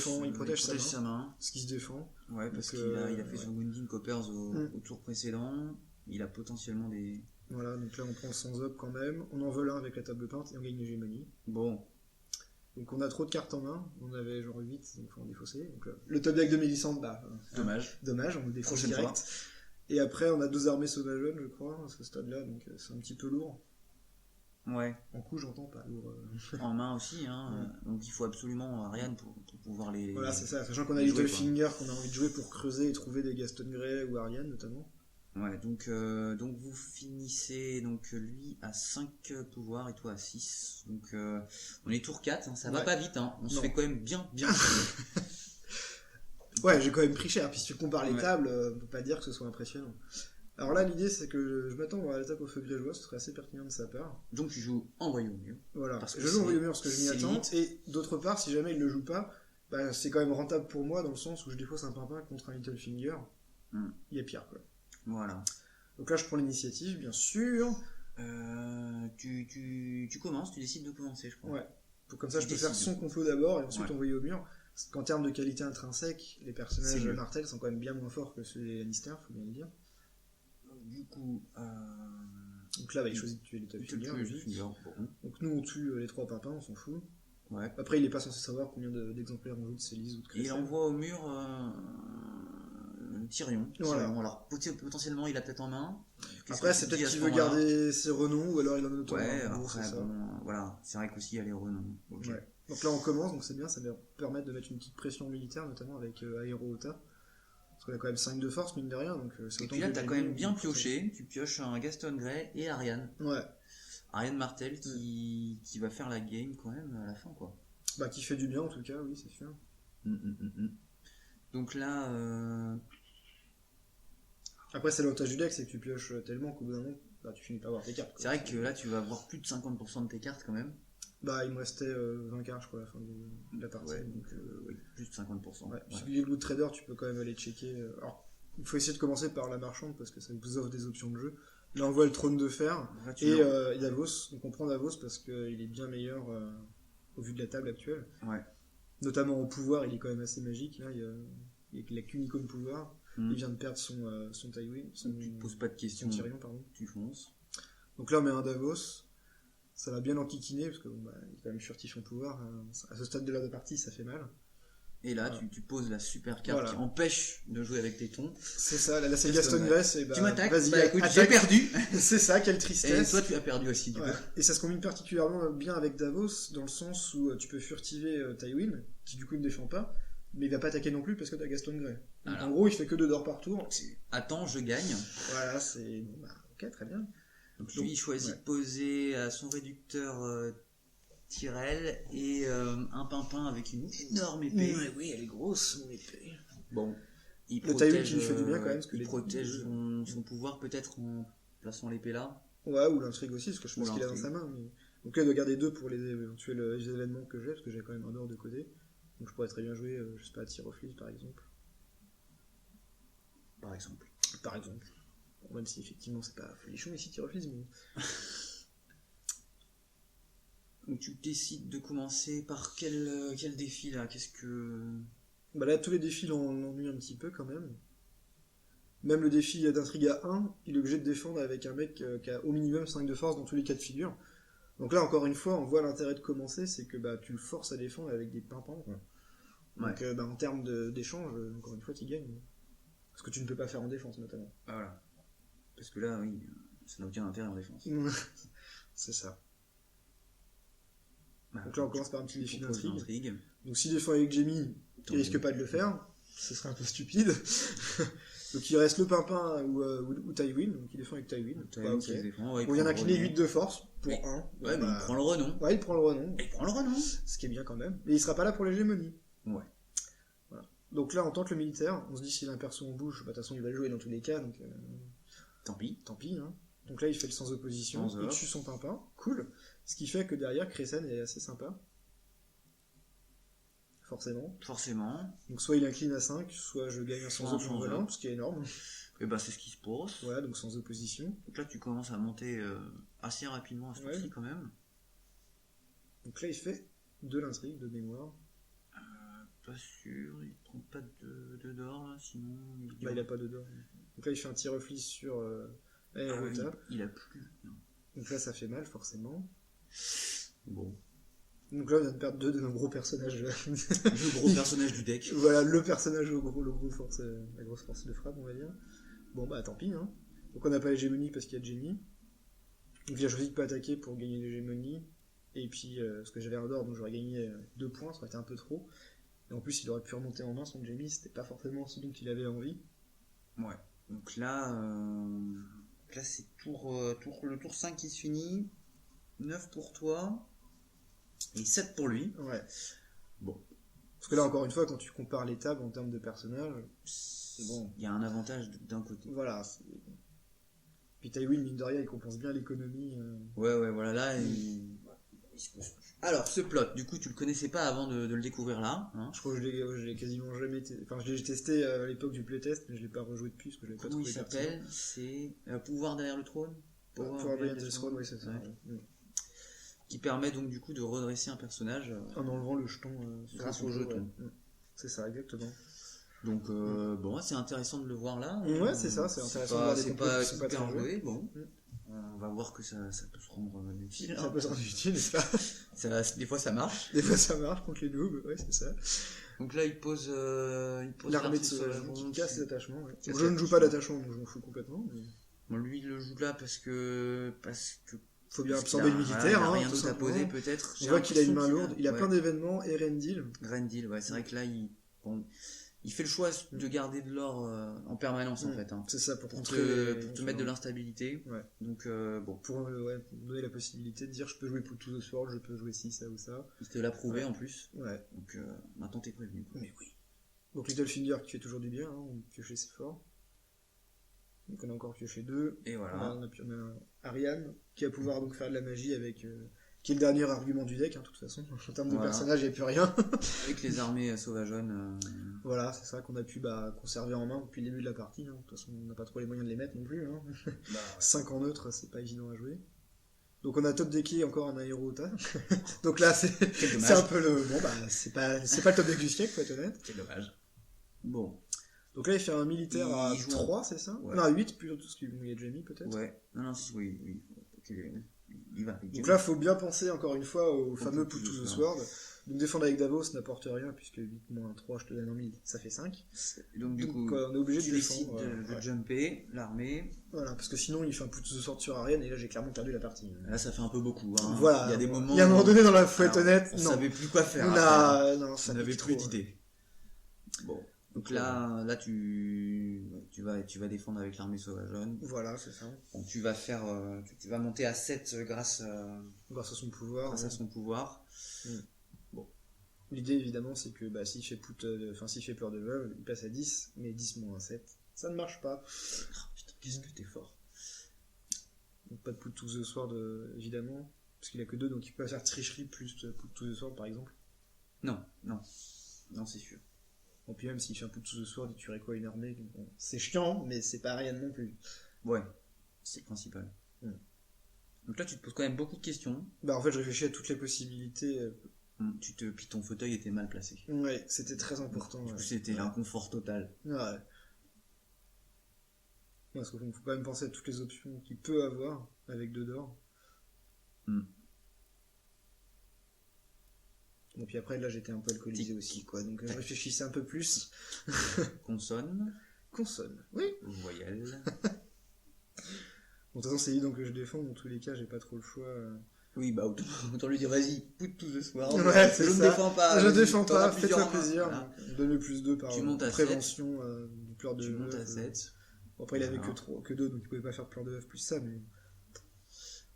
sa main. Ce qui se défend. Ouais, parce qu'il a fait son Wounding Coppers au tour précédent. Il a potentiellement des... Voilà, donc là on prend sans up quand même, on en vole un avec la table peinte et on gagne l'hégémonie. Bon. Donc on a trop de cartes en main, on avait genre 8, donc il faut en défausser. Donc, le top deck de Mélisandre, dommage, on le défausse direct. Et après on a 2 armées sauvageonnes, je crois, à ce stade-là, donc c'est un petit peu lourd. Ouais. En coup j'entends pas lourd. En main aussi, hein. Donc il faut absolument Ariane pour pouvoir les... Voilà, c'est ça, sachant qu'on a Littlefinger qu'on a envie de jouer pour creuser et trouver des Gaston Grey ou Ariane notamment. Ouais, donc vous finissez lui à 5 pouvoirs et toi à 6. Donc on est tour 4, ça va pas vite, on se fait quand même bien. Ouais, j'ai quand même pris cher, puis si tu compares les tables, on peut pas dire que ce soit impressionnant. Alors là, l'idée c'est que je m'attends à l'attaque au feu grégeois, ce serait assez pertinent de sa part. Donc tu joues envoyé au mur. Voilà, je joue envoyé au mur parce que je m'y attends, et d'autre part, si jamais il le joue pas, Bah, c'est quand même rentable pour moi dans le sens où je défausse un pimpin contre un Littlefinger. Il y a pire, quoi. Voilà. Donc là, je prends l'initiative, bien sûr. Tu commences, tu décides de commencer, je crois. Ouais. Donc comme ça, je peux faire son complot d'abord et ensuite envoyer au mur. Parce qu'en termes de qualité intrinsèque, les personnages de Martell sont quand même bien moins forts que ceux des Lannister, faut bien le dire. Du coup, donc là, il choisit de tuer Littlefinger. Bon. Donc nous, on tue les 3 pimpins, on s'en fout. Ouais. Après, il est pas censé savoir combien d'exemplaires on joue de Célis ou de Crécelle. Et il envoie au mur Tyrion. Voilà. Alors, potentiellement, il a peut-être en main. Après, c'est peut-être qu'il veut garder ses renoms ou alors il en a d'autres. Ouais, après, voilà. C'est vrai qu'aussi, il y a les renoms. Okay. Ouais. Donc là, on commence, donc c'est bien, ça va permettre de mettre une petite pression militaire, notamment avec Aero Ota. Parce qu'on a quand même 5 de force, mine de rien. Donc, et puis là, t'as quand même bien pioché. Tu pioches un Gaston Grey et Ariane. Ouais. Ariane Martell qui va faire la game quand même à la fin, quoi. Bah, qui fait du bien en tout cas, oui, c'est sûr. Donc là. Après, c'est l'avantage du deck, c'est que tu pioches tellement qu'au bout d'un moment, bah, tu finis par avoir tes cartes. C'est vrai que là, tu vas avoir plus de 50% de tes cartes quand même. Bah, il me restait 20 cartes, je crois, à la fin de la partie. Ouais, donc, oui, plus de 50%. Ouais. Puis les Loot Trader, tu peux quand même aller checker. Alors, il faut essayer de commencer par la marchande parce que ça vous offre des options de jeu. Là, on voit le trône de fer et Davos. Donc, on prend Davos parce qu'il est bien meilleur au vu de la table actuelle. Ouais. Notamment au pouvoir, il est quand même assez magique. Là, il a qu'une icône pouvoir. Il vient de perdre son Tywin. Tu te poses pas de questions. Son Tyrion, pardon. Tu fonces. Donc là, on met un Davos. Ça va bien l'enquiquiner parce que il est quand même furtif en pouvoir. À ce stade de la partie, ça fait mal. Et là, tu poses la super carte qui empêche de jouer avec tes tons. C'est ça, là c'est Gaston Gress. Tu m'attaques, écoute, j'ai perdu. C'est ça, quelle tristesse. Et toi, tu as perdu aussi, du coup. Et ça se combine particulièrement bien avec Davos, dans le sens où tu peux furtiver Tywin, qui du coup ne défend pas, mais il va pas attaquer non plus parce que t'as Gaston Grey. En gros, il fait que 2 d'or par tour. Attends, je gagne. Voilà, c'est. Bon, ok, très bien. Donc lui, il choisit de poser à son réducteur Tyrell et un pimpin avec une énorme épée. Oui, elle est grosse, son épée. Bon, il le Tywin qui lui fait du bien quand même. Parce que il protège son pouvoir peut-être en plaçant l'épée là. Ouais, ou l'intrigue aussi, parce que je pense qu'il a dans sa main. Mais... Donc là, il doit garder 2 pour les éventuels événements que j'ai, parce que j'ai quand même un d'or de côté. Donc je pourrais très bien jouer, je sais pas, Tyroflis par exemple. Par exemple. Bon, même si effectivement c'est pas folichon ici Tyroflis, mais. Donc tu décides de commencer par quel défi là? Qu'est-ce que... Bah là, tous les défis l'ennuient un petit peu quand même. Même le défi d'intrigue à 1, il est obligé de défendre avec un mec qui a au minimum 5 de force dans tous les cas de figure. Donc là, encore une fois, on voit l'intérêt de commencer, c'est que tu le forces à défendre avec des pimpins. Donc en termes d'échange, encore une fois, tu gagnes. Ce que tu ne peux pas faire en défense, notamment. Voilà. Parce que là, oui, ça n'a aucun intérêt en défense. C'est ça. Donc là, on commence par un petit défi d'intrigue. Donc s'il défend avec Jaime, il risque pas de le faire. Ce serait un peu stupide. Donc il reste le pimpin ou Tywin. Donc il défend avec Tywin. Il y en a incliné 8 de force pour 1. Ouais, mais il prend le renom. Ouais, il prend le renom. Ce qui est bien quand même. Mais il sera pas là pour l'hégémonie. Ouais. Voilà. Donc là, en tant que le militaire, on se dit s'il a un perso en bouche, de toute façon il va le jouer dans tous les cas. Donc, tant pis. Hein. Donc là, il fait le sans opposition. Il tue son pimpin. Cool. Ce qui fait que derrière, Crécelle est assez sympa. Forcément. Donc soit il incline à 5, soit je gagne un sans op en volant, ce qui est énorme. Et c'est ce qui se passe. Ouais, donc sans opposition. Donc là tu commences à monter assez rapidement à ce tour-ci quand même. Donc là il fait de l'intrigue, de mémoire. Pas sûr, il prend pas de d'or là, sinon... Il a pas de d'or. Donc là il fait un Tyroflis sur Aerota. Il a plus. Non. Donc là ça fait mal forcément. Bon. Donc là, on vient de perdre 2 de nos gros personnages. Le gros personnage du deck. Voilà, le personnage la grosse force de frappe, on va dire. Bon, tant pis. Hein. Donc on n'a pas l'hégémonie parce qu'il y a Jaime. Donc il a choisi de pas attaquer pour gagner l'hégémonie. Et puis, parce que j'avais un d'or, donc j'aurais gagné 2 points, ça aurait été un peu trop. Et en plus, il aurait pu remonter en main son Jaime, c'était pas forcément ce dont il avait envie. Ouais. Donc là c'est le tour 5 qui se finit. 9 pour toi. Et 7 pour lui. Ouais. Bon. Parce que là, encore une fois, quand tu compares les tables en termes de personnages, bon. Il y a un avantage d'un côté. Voilà. Puis Tywin, mine de rien, il compense bien l'économie. Ouais, voilà. Là, il se Alors, ce plot, du coup, tu le connaissais pas avant de le découvrir là, hein. Je crois que je l'ai quasiment jamais enfin je l'ai testé à l'époque du playtest, mais je l'ai pas rejoué depuis parce que je l'avais pas Comment trouvé il s'appelle? C'est Pouvoir derrière le trône. Pouvoir derrière le trône, oui, c'est ça. Ouais. Qui permet donc du coup de redresser un personnage en enlevant le jeton grâce au jeton. Ouais. C'est ça, exactement. Donc bon, c'est intéressant de le voir là. Ouais, c'est ça, c'est intéressant de voir des compos qui sont pas hyper très joués. Bon. On va voir que ça peut se rendre utile. Ça peut se rendre utile, n'est-ce pas? Des fois ça marche. Des fois ça marche contre les noobs, ouais, c'est ça. Donc là, il pose l'armée de Sauvageon qui casse les attachements. Ouais. Je ne joue pas d'attachement, donc je m'en fous complètement. Mais... Bon, lui, il le joue là parce que faut bien absorber le militaire. Il a rien d'autre à poser, peut-être. On voit qu'il a une main lourde. Il a plein d'événements et Rendil. Ouais, c'est vrai que là, il fait le choix de garder de l'or en permanence en fait. Hein. C'est ça, pour te mettre de l'instabilité. Ouais. Donc bon. Pour donner la possibilité de dire je peux jouer Put to the Sword, je peux jouer ci, ça ou ça. Il te l'a prouvé en plus. Ouais. Donc maintenant t'es prévenu. Mais oui. Donc Littlefinger qui fait toujours du bien, hein, on piocher c'est fort. Donc on a encore pioché 2. Et voilà. On a Ariane qui va pouvoir donc faire de la magie avec. Qui est le dernier argument du deck, hein, de toute façon. En termes de personnage, il n'y a plus rien. Avec les armées sauvageonnes. Voilà, c'est ça qu'on a pu conserver en main depuis le début de la partie. Hein. De toute façon, on n'a pas trop les moyens de les mettre non plus. Hein. 5 en neutre, c'est pas évident à jouer. Donc on a top decké encore un aérota. Donc là, c'est un peu le... Bon, c'est pas le top deck du siècle, faut être honnête. C'est dommage. Bon. Donc là, il fait un militaire à 3, c'est ça? Non, à 8, plutôt, parce qu'il y a Jamie, peut-être. Ouais. Non, oui. Il va. Donc là, il faut bien penser encore une fois au fameux Put to the Sword. Donc défendre avec Davos n'apporte rien, puisque 8 moins 3, je te donne en 1000, ça fait 5. Donc du coup, on est obligé de défendre. De jumper l'armée. Voilà, parce que sinon il fait un Put to the Sword sur Ariane, et là j'ai clairement perdu la partie. Là, ça fait un peu beaucoup. Hein. Voilà. Il y a des moments. Il y a un moment donné dans la faut être honnête, on savait plus quoi faire. On n'avait plus d'idées. Bon. Donc là tu vas défendre avec l'armée sauvageonne. Voilà, c'est ça. Donc tu vas monter à 7 grâce à son pouvoir. Grâce à son pouvoir. Bon. L'idée évidemment c'est que s'il fait s'il fait peur de veuve, il passe à 10, mais 10 moins 7, ça ne marche pas. Putain, qu'est-ce que t'es fort. Donc pas de Put to the Sword évidemment, parce qu'il a que 2, donc il peut faire tricherie plus Put to the Sword par exemple. Non, c'est sûr. Et puis même s'il fait un Put to the Sword, il tuerait quoi une armée, bon, c'est chiant, mais c'est pas rien non plus. Ouais, c'est le principal. Donc là tu te poses quand même beaucoup de questions. En fait je réfléchis à toutes les possibilités. Puis ton fauteuil était mal placé. Ouais, c'était très important. Du coup c'était l'inconfort total. Ouais. Parce qu'il faut quand même penser à toutes les options qu'il peut avoir avec 2 d'or. Et puis après, là, j'étais un peu alcoolisé aussi, quoi. Donc, je réfléchissais un peu plus. Consonne. Oui. Voyelle. Bon, de toute façon, c'est évident que je défends. Dans tous les cas, j'ai pas trop le choix. Oui, autant lui dire, vas-y, Put to the Sword. Ouais, c'est ça. Je ne défends pas, fais-toi plaisir. Voilà. Donne le plus 2 par prévention du pleur de Tu montes à 7. Bon, après, il avait que 2, donc il pouvait pas faire pleur de œuf plus ça, mais...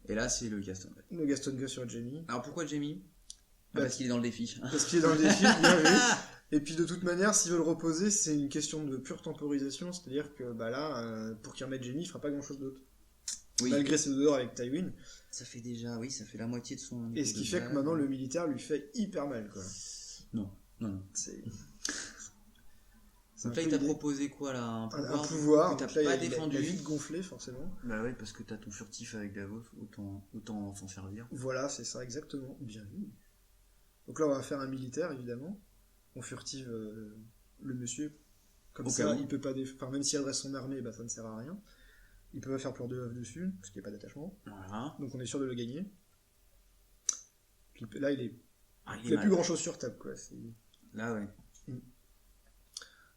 Et là, c'est le Gaston. Le Gaston Gus sur Jamie. Alors, pourquoi Jamie? Parce qu'il est dans le défi. Parce qu'il est dans le défi, bien vu. Et puis de toute manière, s'il veut le reposer, c'est une question de pure temporisation, c'est-à-dire que là, pour qu'il remette Jamie, il fera pas grand-chose d'autre. Oui. Malgré ses 2 d'or avec Tywin. Ça fait la moitié de son... Et ce qui fait que maintenant, le militaire lui fait hyper mal, quoi. Non. C'est donc là, il t'a proposé quoi, là? Un pouvoir que t'as pas défendu. Il a vite gonflé, forcément. Bah ouais, parce que t'as ton furtif avec Davos, autant s'en servir. Voilà, c'est ça, exactement. Bien vu. Donc là, on va faire un militaire, évidemment. On furtive le monsieur. Comme ça, il peut pas même s'il adresse son armée, ça ne sert à rien. Il peut pas faire pleur de œuf dessus, parce qu'il n'y a pas d'attachement. Voilà. Donc on est sûr de le gagner. Puis là, il a plus grand chose sur table, quoi. Là, ouais.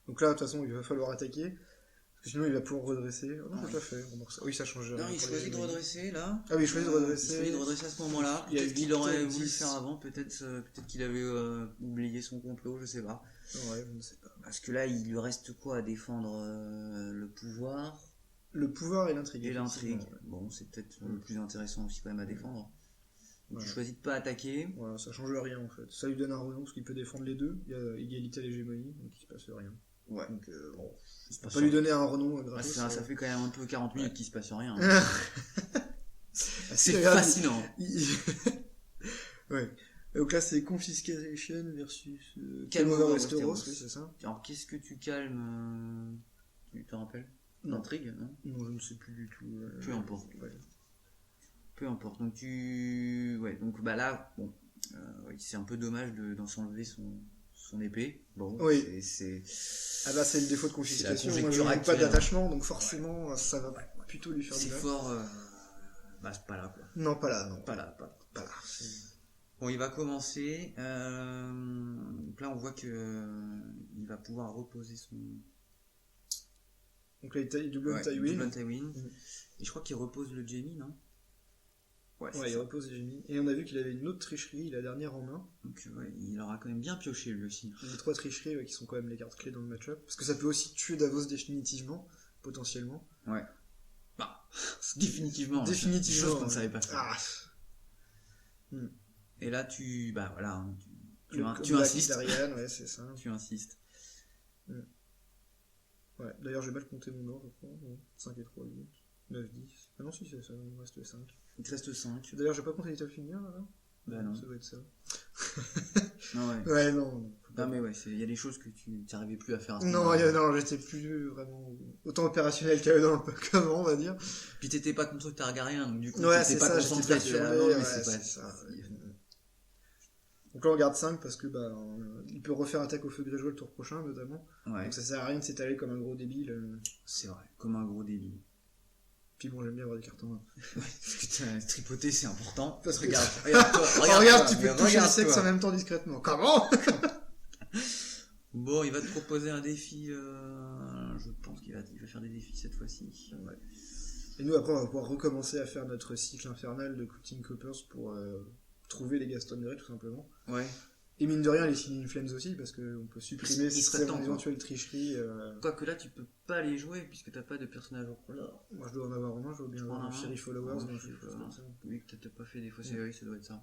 Donc là, de toute façon, il va falloir attaquer. Parce que sinon, il va pouvoir redresser. Oh non, j'ai déjà fait. Oui, ça change. Non, il choisit de redresser, là. Ah oui, il choisit de redresser. Il choisit de redresser à ce moment-là. Peut-être qu'il aurait voulu le faire avant. Peut-être qu'il avait oublié son complot, je sais pas. Ouais, je ne sais pas. Parce que là, il lui reste quoi à défendre? Le pouvoir. Le pouvoir et l'intrigue. Et l'intrigue. Bon, c'est peut-être le plus intéressant aussi quand même à défendre. Donc tu choisis de pas attaquer. Voilà, ça change rien en fait. Ça lui donne un renom parce qu'il peut défendre les deux. Il y a égalité à l'hégémonie, donc il se passe rien. Ouais. Donc bon, on peut lui donner un renom gratos. Ça fait quand même un peu 40 minutes qu'il se passe rien. C'est fascinant. Ouais. Et donc là, c'est Confiscation versus Calme over Westeros, oui, c'est ça. Alors, qu'est-ce que tu calmes Tu te rappelles? L'intrigue, non? Non, je ne sais plus du tout. Peu importe. Ouais. Peu importe. Donc, donc là, bon, c'est un peu dommage d'en s'enlever son épée. Bon, oui. c'est... Ah bah, c'est le défaut de Confiscation. Moi, je n'ai pas d'attachement, donc forcément, ça va plutôt lui faire du mal. C'est fort... c'est pas là, quoi. Non, pas là, non. Pas là. Bon, il va commencer. Donc là, on voit que il va pouvoir reposer son... Donc là, il double Tywin. Et je crois qu'il repose le Jaime, non? Ouais, il repose le Jaime. Et on a vu qu'il avait une autre tricherie, la dernière en main. Donc il aura quand même bien pioché lui aussi. Les 3 tricheries qui sont quand même les cartes clés dans le match-up. Parce que ça peut aussi tuer Davos définitivement, potentiellement. Ouais. Bah, définitivement. Définitivement. Chose qu'on ne savait pas faire. Et là, tu insistes. D'Ariane, ouais, c'est ça. Tu insistes. Ouais, d'ailleurs, j'ai mal compté mon ordre, je crois. 5 et 3, 8, 9, 10. Ah non, si, c'est ça, il me reste 5. Il te reste 5. D'ailleurs, j'ai pas compté Littlefinger, là. Bah non. Ça doit être ça. Non, ouais. Ouais, non. Non, mais ouais, il y a des choses que tu n'arrivais plus à faire à ce non, j'étais plus vraiment autant opérationnel qu'avant, on va dire. Puis t'étais pas contre Targaryen, donc du coup, t'étais pas concentré. C'est ça. Donc là, on garde 5 parce que il peut refaire attaque au feu grégeois le tour prochain, notamment. Ouais. Donc ça sert à rien de s'étaler comme un gros débile. C'est vrai, comme un gros débile. Puis bon, j'aime bien avoir des cartes en main. Parce que tripoter, c'est important. Parce que regarde, tu peux toucher un sexe en même temps discrètement. Comment? Bon, il va te proposer un défi. Je pense qu'il va faire des défis cette fois-ci. Ouais. Et nous, après, on va pouvoir recommencer à faire notre cycle infernal de Cutting Coppers pour trouver les Gaston Grey, tout simplement. Ouais. Et mine de rien, les Singing Flames aussi, parce qu'on peut supprimer certaines éventuelles tricheries. Quoique là, tu peux pas les jouer, puisque t'as pas de personnage au couleur. Moi, je dois en avoir un, je dois bien avoir un Fury Followers. Oui, que t'as pas fait des fois, c'est ça doit être ça.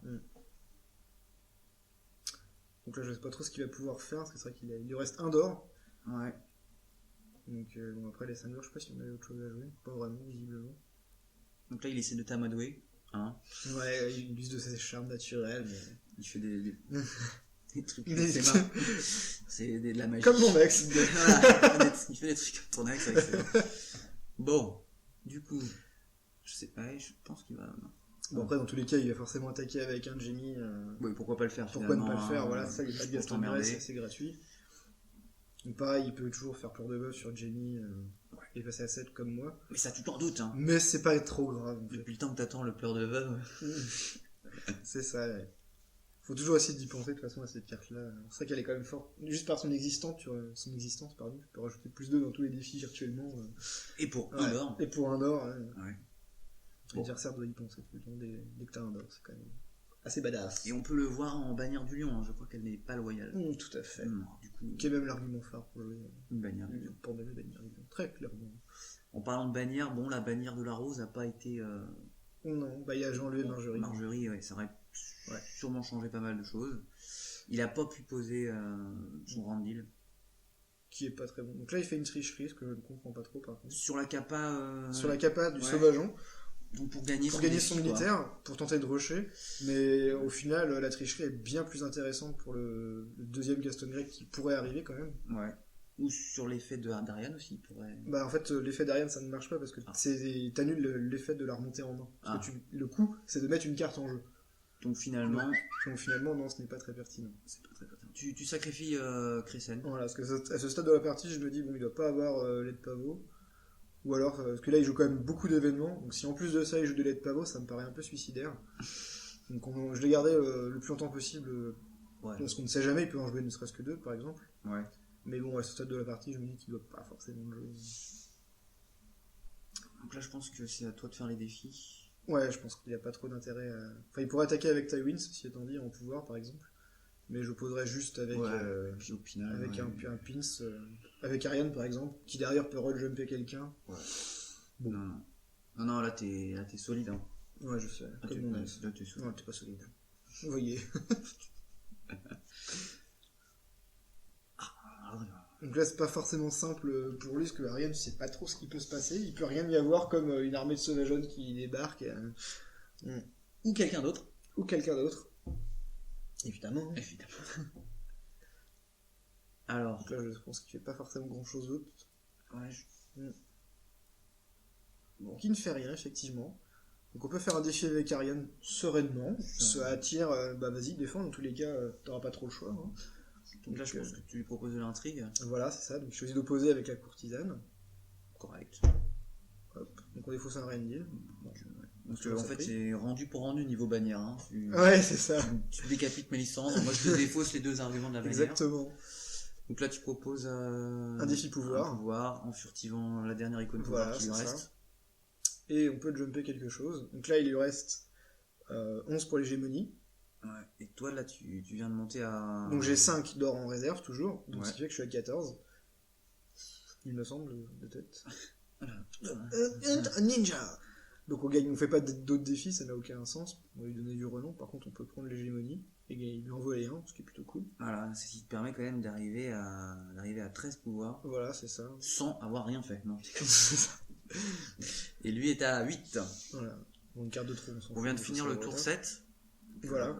Donc là, je sais pas trop ce qu'il va pouvoir faire, parce que c'est vrai qu'il lui reste un d'or. Ouais. Donc, bon, après les 5 d'or, je sais pas si on avait autre chose à jouer. Pas vraiment, visiblement. Donc là, il essaie de t'amadouer. Hein. Ouais, il use de ses charmes naturels, mais... Il fait des trucs avec ses mains. C'est de la magie. Comme mon ex. Il fait des trucs comme ton ex. Avec bon, du coup, je sais pas, je pense qu'il va... Bon, après, dans tous les cas, il va forcément attaquer avec un Jaime. Oui, pourquoi pas le faire Pourquoi ne pas le faire, voilà, ça, il n'y a pas de Gaston Grey, c'est gratuit. Donc pareil, il peut toujours faire peur de bœuf sur Jaime et passer à 7 comme moi. Mais ça, tu t'en doutes, hein. Mais c'est pas trop grave. En fait. Depuis le temps que t'attends le pleur de veuve. C'est ça, ouais. Faut toujours essayer d'y penser de toute façon à cette carte-là. C'est vrai qu'elle est quand même forte. Juste par son existence, tu peux rajouter plus 2 dans tous les défis virtuellement. Et pour un d'or. Et pour un d'or, ouais. L'adversaire doit y penser tout le temps dès que t'as un d'or, c'est quand même assez badass. Et on peut le voir en bannière du lion, hein. Je crois qu'elle n'est pas loyale. Tout à fait. Du coup, qui est même l'argument phare pour jouer une bannière du lion. Pour donner bannière du lion, très clairement. En parlant de bannière, bon, la bannière de la rose n'a pas été... Non, il y a Jean-Louis et Marjorie. Marjorie, ouais, ça aurait sûrement changé pas mal de choses. Il a pas pu poser son Randil. Qui est pas très bon. Donc là, il fait une tricherie, ce que je ne comprends pas trop par contre. Sur la capa... Sur la capa du sauvageon. Donc pour gagner son militaire, pour tenter de rusher, mais au final la tricherie est bien plus intéressante pour le deuxième Gaston Grey qui pourrait arriver quand même. Ouais. Ou sur l'effet de d'Ariane aussi pourrait. Bah en fait l'effet d'Ariane ça ne marche pas parce que t'annules l'effet de la remontée en main. Parce que le coup c'est de mettre une carte en jeu. Donc finalement non, ce n'est pas très pertinent. C'est pas très pertinent. Tu sacrifies Crescent. Voilà, parce que à ce stade de la partie je me dis bon il doit pas avoir l'aide pavot. Ou alors, parce que là, il joue quand même beaucoup d'événements. Donc, si en plus de ça, il joue de l'aide pavot, ça me paraît un peu suicidaire. Donc, je l'ai gardé le plus longtemps possible. Parce qu'on ne sait jamais, il peut en jouer ne serait-ce que 2, par exemple. Ouais. Mais bon, à ce stade de la partie, je me dis qu'il ne doit pas forcément le jouer. Donc là, je pense que c'est à toi de faire les défis. Ouais, je pense qu'il n'y a pas trop d'intérêt à... Enfin, il pourrait attaquer avec Tywin, ceci étant dit, en pouvoir, par exemple. Mais je poserais juste avec, puis au final, avec un pince, avec Ariane par exemple, qui derrière peut roll-jumper quelqu'un. Ouais. Bon. Non, là t'es solide. Hein. Ouais, je sais. Là, t'es solide. Non, t'es pas solide. Vous voyez. Donc là, c'est pas forcément simple pour lui, parce que Ariane, tu sais pas trop ce qui peut se passer. Il peut rien y avoir comme une armée de sauvageons qui débarque. Ou quelqu'un d'autre. Évidemment. Alors. Donc là, je pense qu'il fait pas forcément grand chose d'autre. Ouais. Bon, qui ne fait rien, effectivement. Donc on peut faire un défi avec Ariane sereinement. Ça attire, vas-y, défends, dans tous les cas, t'auras pas trop le choix. Hein. Donc là, je pense que tu lui proposes de l'intrigue. Voilà, c'est ça. Donc il choisit d'opposer avec la courtisane. Correct. Hop. Donc on défausse un Rendil. Donc en fait, c'est rendu pour rendu niveau bannière. Hein. Ouais, c'est ça. Tu décapites Mélisandre. Moi, je te défausse les deux arguments de la bannière. Exactement. Donc là, tu proposes un défi pouvoir. Un pouvoir en furtivant la dernière icône pouvoir qui lui reste. Ça. Et on peut jumper quelque chose. Donc là, il lui reste 11 pour l'hégémonie. Ouais. Et toi, là, tu viens de monter à... Donc j'ai 5 d'or en réserve, toujours. Donc ce qui fait que je suis à 14. Il me semble, de tête. Ninja. Donc on fait pas d'autres défis, ça n'a aucun sens. On va lui donner du renom. Par contre, on peut prendre l'hégémonie et lui envoyer un, ce qui est plutôt cool. Voilà, c'est ce qui te permet quand même d'arriver à 13 pouvoirs. Voilà, c'est ça. Sans avoir rien fait. Non. Et lui est à 8. Voilà. Une carte de trou. On vient de finir le tour 7. Voilà.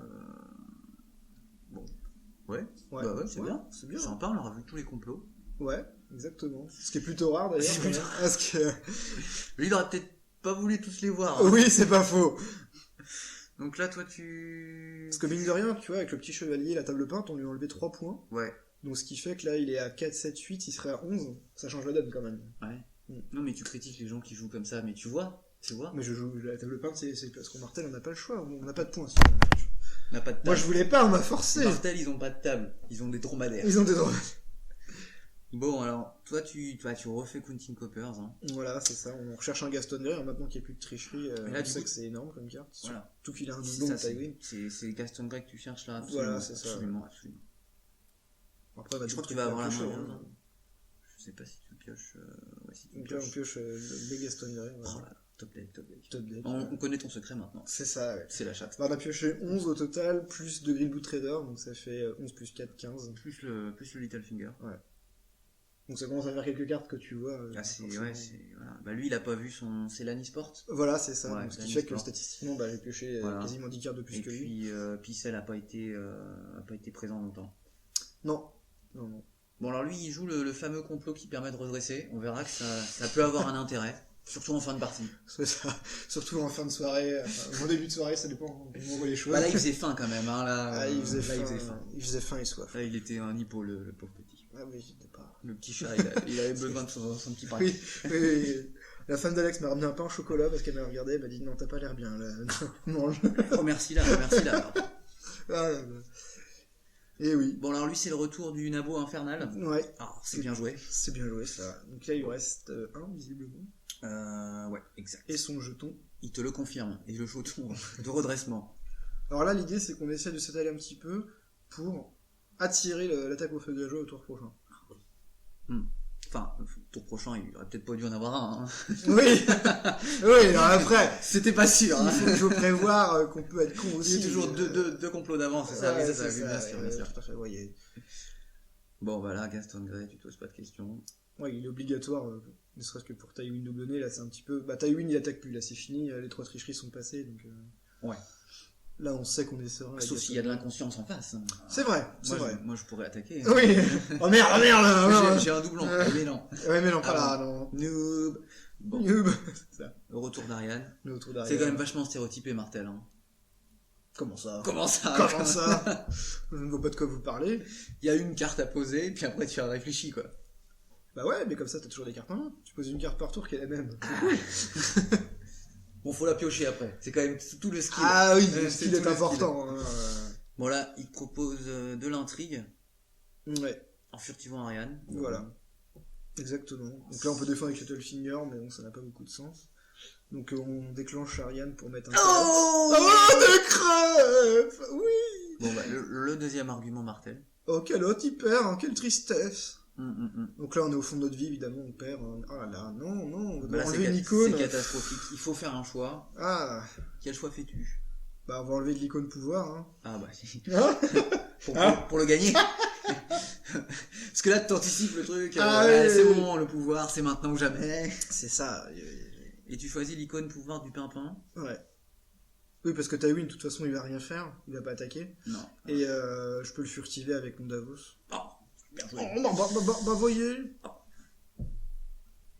Bon. Ouais, c'est bien. C'est bien. Sympa, on aura vu tous les complots. Ouais, exactement. Ce qui est plutôt rare d'ailleurs. Parce que... Lui, il aurait peut-être pas voulu tous les voir. Hein. Oui, c'est pas faux. Donc là, toi, tu... Parce que mine de rien, tu vois, avec le petit chevalier, la table peinte, on lui a enlevé 3 points. Ouais. Donc ce qui fait que là, il est à 4, 7, 8, il serait à 11. Ça change la donne quand même. Ouais. Non, mais tu critiques les gens qui jouent comme ça, mais tu vois. Mais je joue la table peinte, c'est parce qu'on Martel, on n'a pas le choix, on n'a pas de points. On n'a pas de table. Moi je voulais pas, on m'a forcé. Martel, ils ont pas de table, ils ont des dromadaires. Bon, alors, toi tu refais Counting Coppers. Hein. Voilà, c'est ça, on recherche un Gaston Grey, maintenant qu'il n'y a plus de tricherie, là, on sait que c'est énorme comme carte. Voilà. Tout qu'il a un doublon de Tywin. C'est Gaston Grey que tu cherches là, absolument. Voilà, c'est ça. Absolument. Après, je crois que tu vas avoir la main. Je sais pas si tu pioches. Donc là, on pioche les Gaston Grey. Voilà. Oh là, top deck. On connaît ton secret maintenant. C'est ça, ouais. C'est la chatte. On a pioché 11 au total, plus 2 Greenwood Trader, donc ça fait 11 plus 4, 15. Plus le Littlefinger. Ouais. Donc ça commence à faire quelques cartes que tu vois. Voilà. Bah lui, il a pas vu c'est l'Anisport. Voilà, c'est ça. Donc, ce qui fait que statistiquement, j'ai pioché quasiment 10 cartes de plus que lui. Et puis, Picel a pas été présent longtemps. Non. Bon, alors lui, il joue le fameux complot qui permet de redresser. On verra que ça peut avoir un intérêt. Surtout en fin de partie. C'est ça. Surtout en fin de soirée. En début de soirée, ça dépend comment on voit les choses. Bah là, il faisait faim quand même. Hein, il faisait faim. Il faisait faim et soif. Là, il était un hippo, le pauvre petit. Ah oui, j'étais pas. Le petit chat, il avait besoin de son petit pain. Oui. La femme d'Alex m'a ramené un pain au chocolat parce qu'elle m'a regardé, elle m'a dit non, t'as pas l'air bien là. Mange. Remercie-la. Et oui. Bon, alors lui, c'est le retour du Nabo infernal. Ouais. Alors, c'est bien joué. C'est bien joué ça. Donc là, il lui reste 1 visiblement. Ouais, exact. Et son jeton. Il te le confirme. Et le jeton de redressement. Alors là, l'idée, c'est qu'on essaie de s'étaler un petit peu pour attirer l'attaque au feu gageux au tour prochain. Enfin, le tour prochain, il aurait peut-être pas dû en avoir un. Hein. Oui. Alors après, c'était pas sûr. Hein. Il faut prévoir qu'on peut être con aussi. Il y a toujours deux complots d'avance, c'est ça. Ouais, ça, bien sûr. Tout à fait, ouais. Bon, voilà, Gaston Grey, tu te poses pas de questions. Ouais, il est obligatoire, ne serait-ce que pour Tywin doublonné, là c'est un petit peu... Bah Tywin il attaque plus, là c'est fini, les 3 tricheries sont passées, donc... Ouais. Là on sait qu'on est serein. Sauf s'il y a de l'inconscience en face. Hein. C'est vrai. Moi je pourrais attaquer. Hein. Oui. Oh merde. J'ai un doublon, mais non. Ouais mais non, pas là, non. Noob. Bon. Noob. Le retour d'Ariane. C'est quand même vachement stéréotypé, Martel. Hein. Comment ça Je ne vois pas de quoi vous parlez. Il y a une carte à poser, puis après tu as réfléchi, quoi. Bah ouais, mais comme ça t'as toujours des cartes en main. Tu poses une carte par tour qui est la même. Bon, faut la piocher après. C'est quand même tout le skill. Ah oui, le skill est important. Hein. Bon là, il te propose de l'intrigue. Ouais. En furtivant Ariane. Voilà. Exactement. Donc là on peut défendre avec Littlefinger, mais bon, ça n'a pas beaucoup de sens. Donc on déclenche Ariane pour mettre un... Oh de crève. Oui. Bon bah, le deuxième argument, Martel. Oh, quel autre il perd, hein, quelle tristesse. Donc là on est au fond de notre vie, évidemment on perd. Ah là, non, on va enlever une icône. C'est catastrophique, il faut faire un choix. Ah. Quel choix fais-tu? Bah on va enlever de l'icône pouvoir. Hein. Ah bah si. Pour le gagner. Parce que là tu anticipes le truc. C'est bon, le pouvoir c'est maintenant ou jamais. C'est ça. Et tu choisis l'icône pouvoir du pimpin. Ouais. Oui, parce que Tywin, de toute façon, il va rien faire, il va pas attaquer. Non. Et je peux le furtiver avec mon Davos. Oh, bien joué. Oh non, voyez.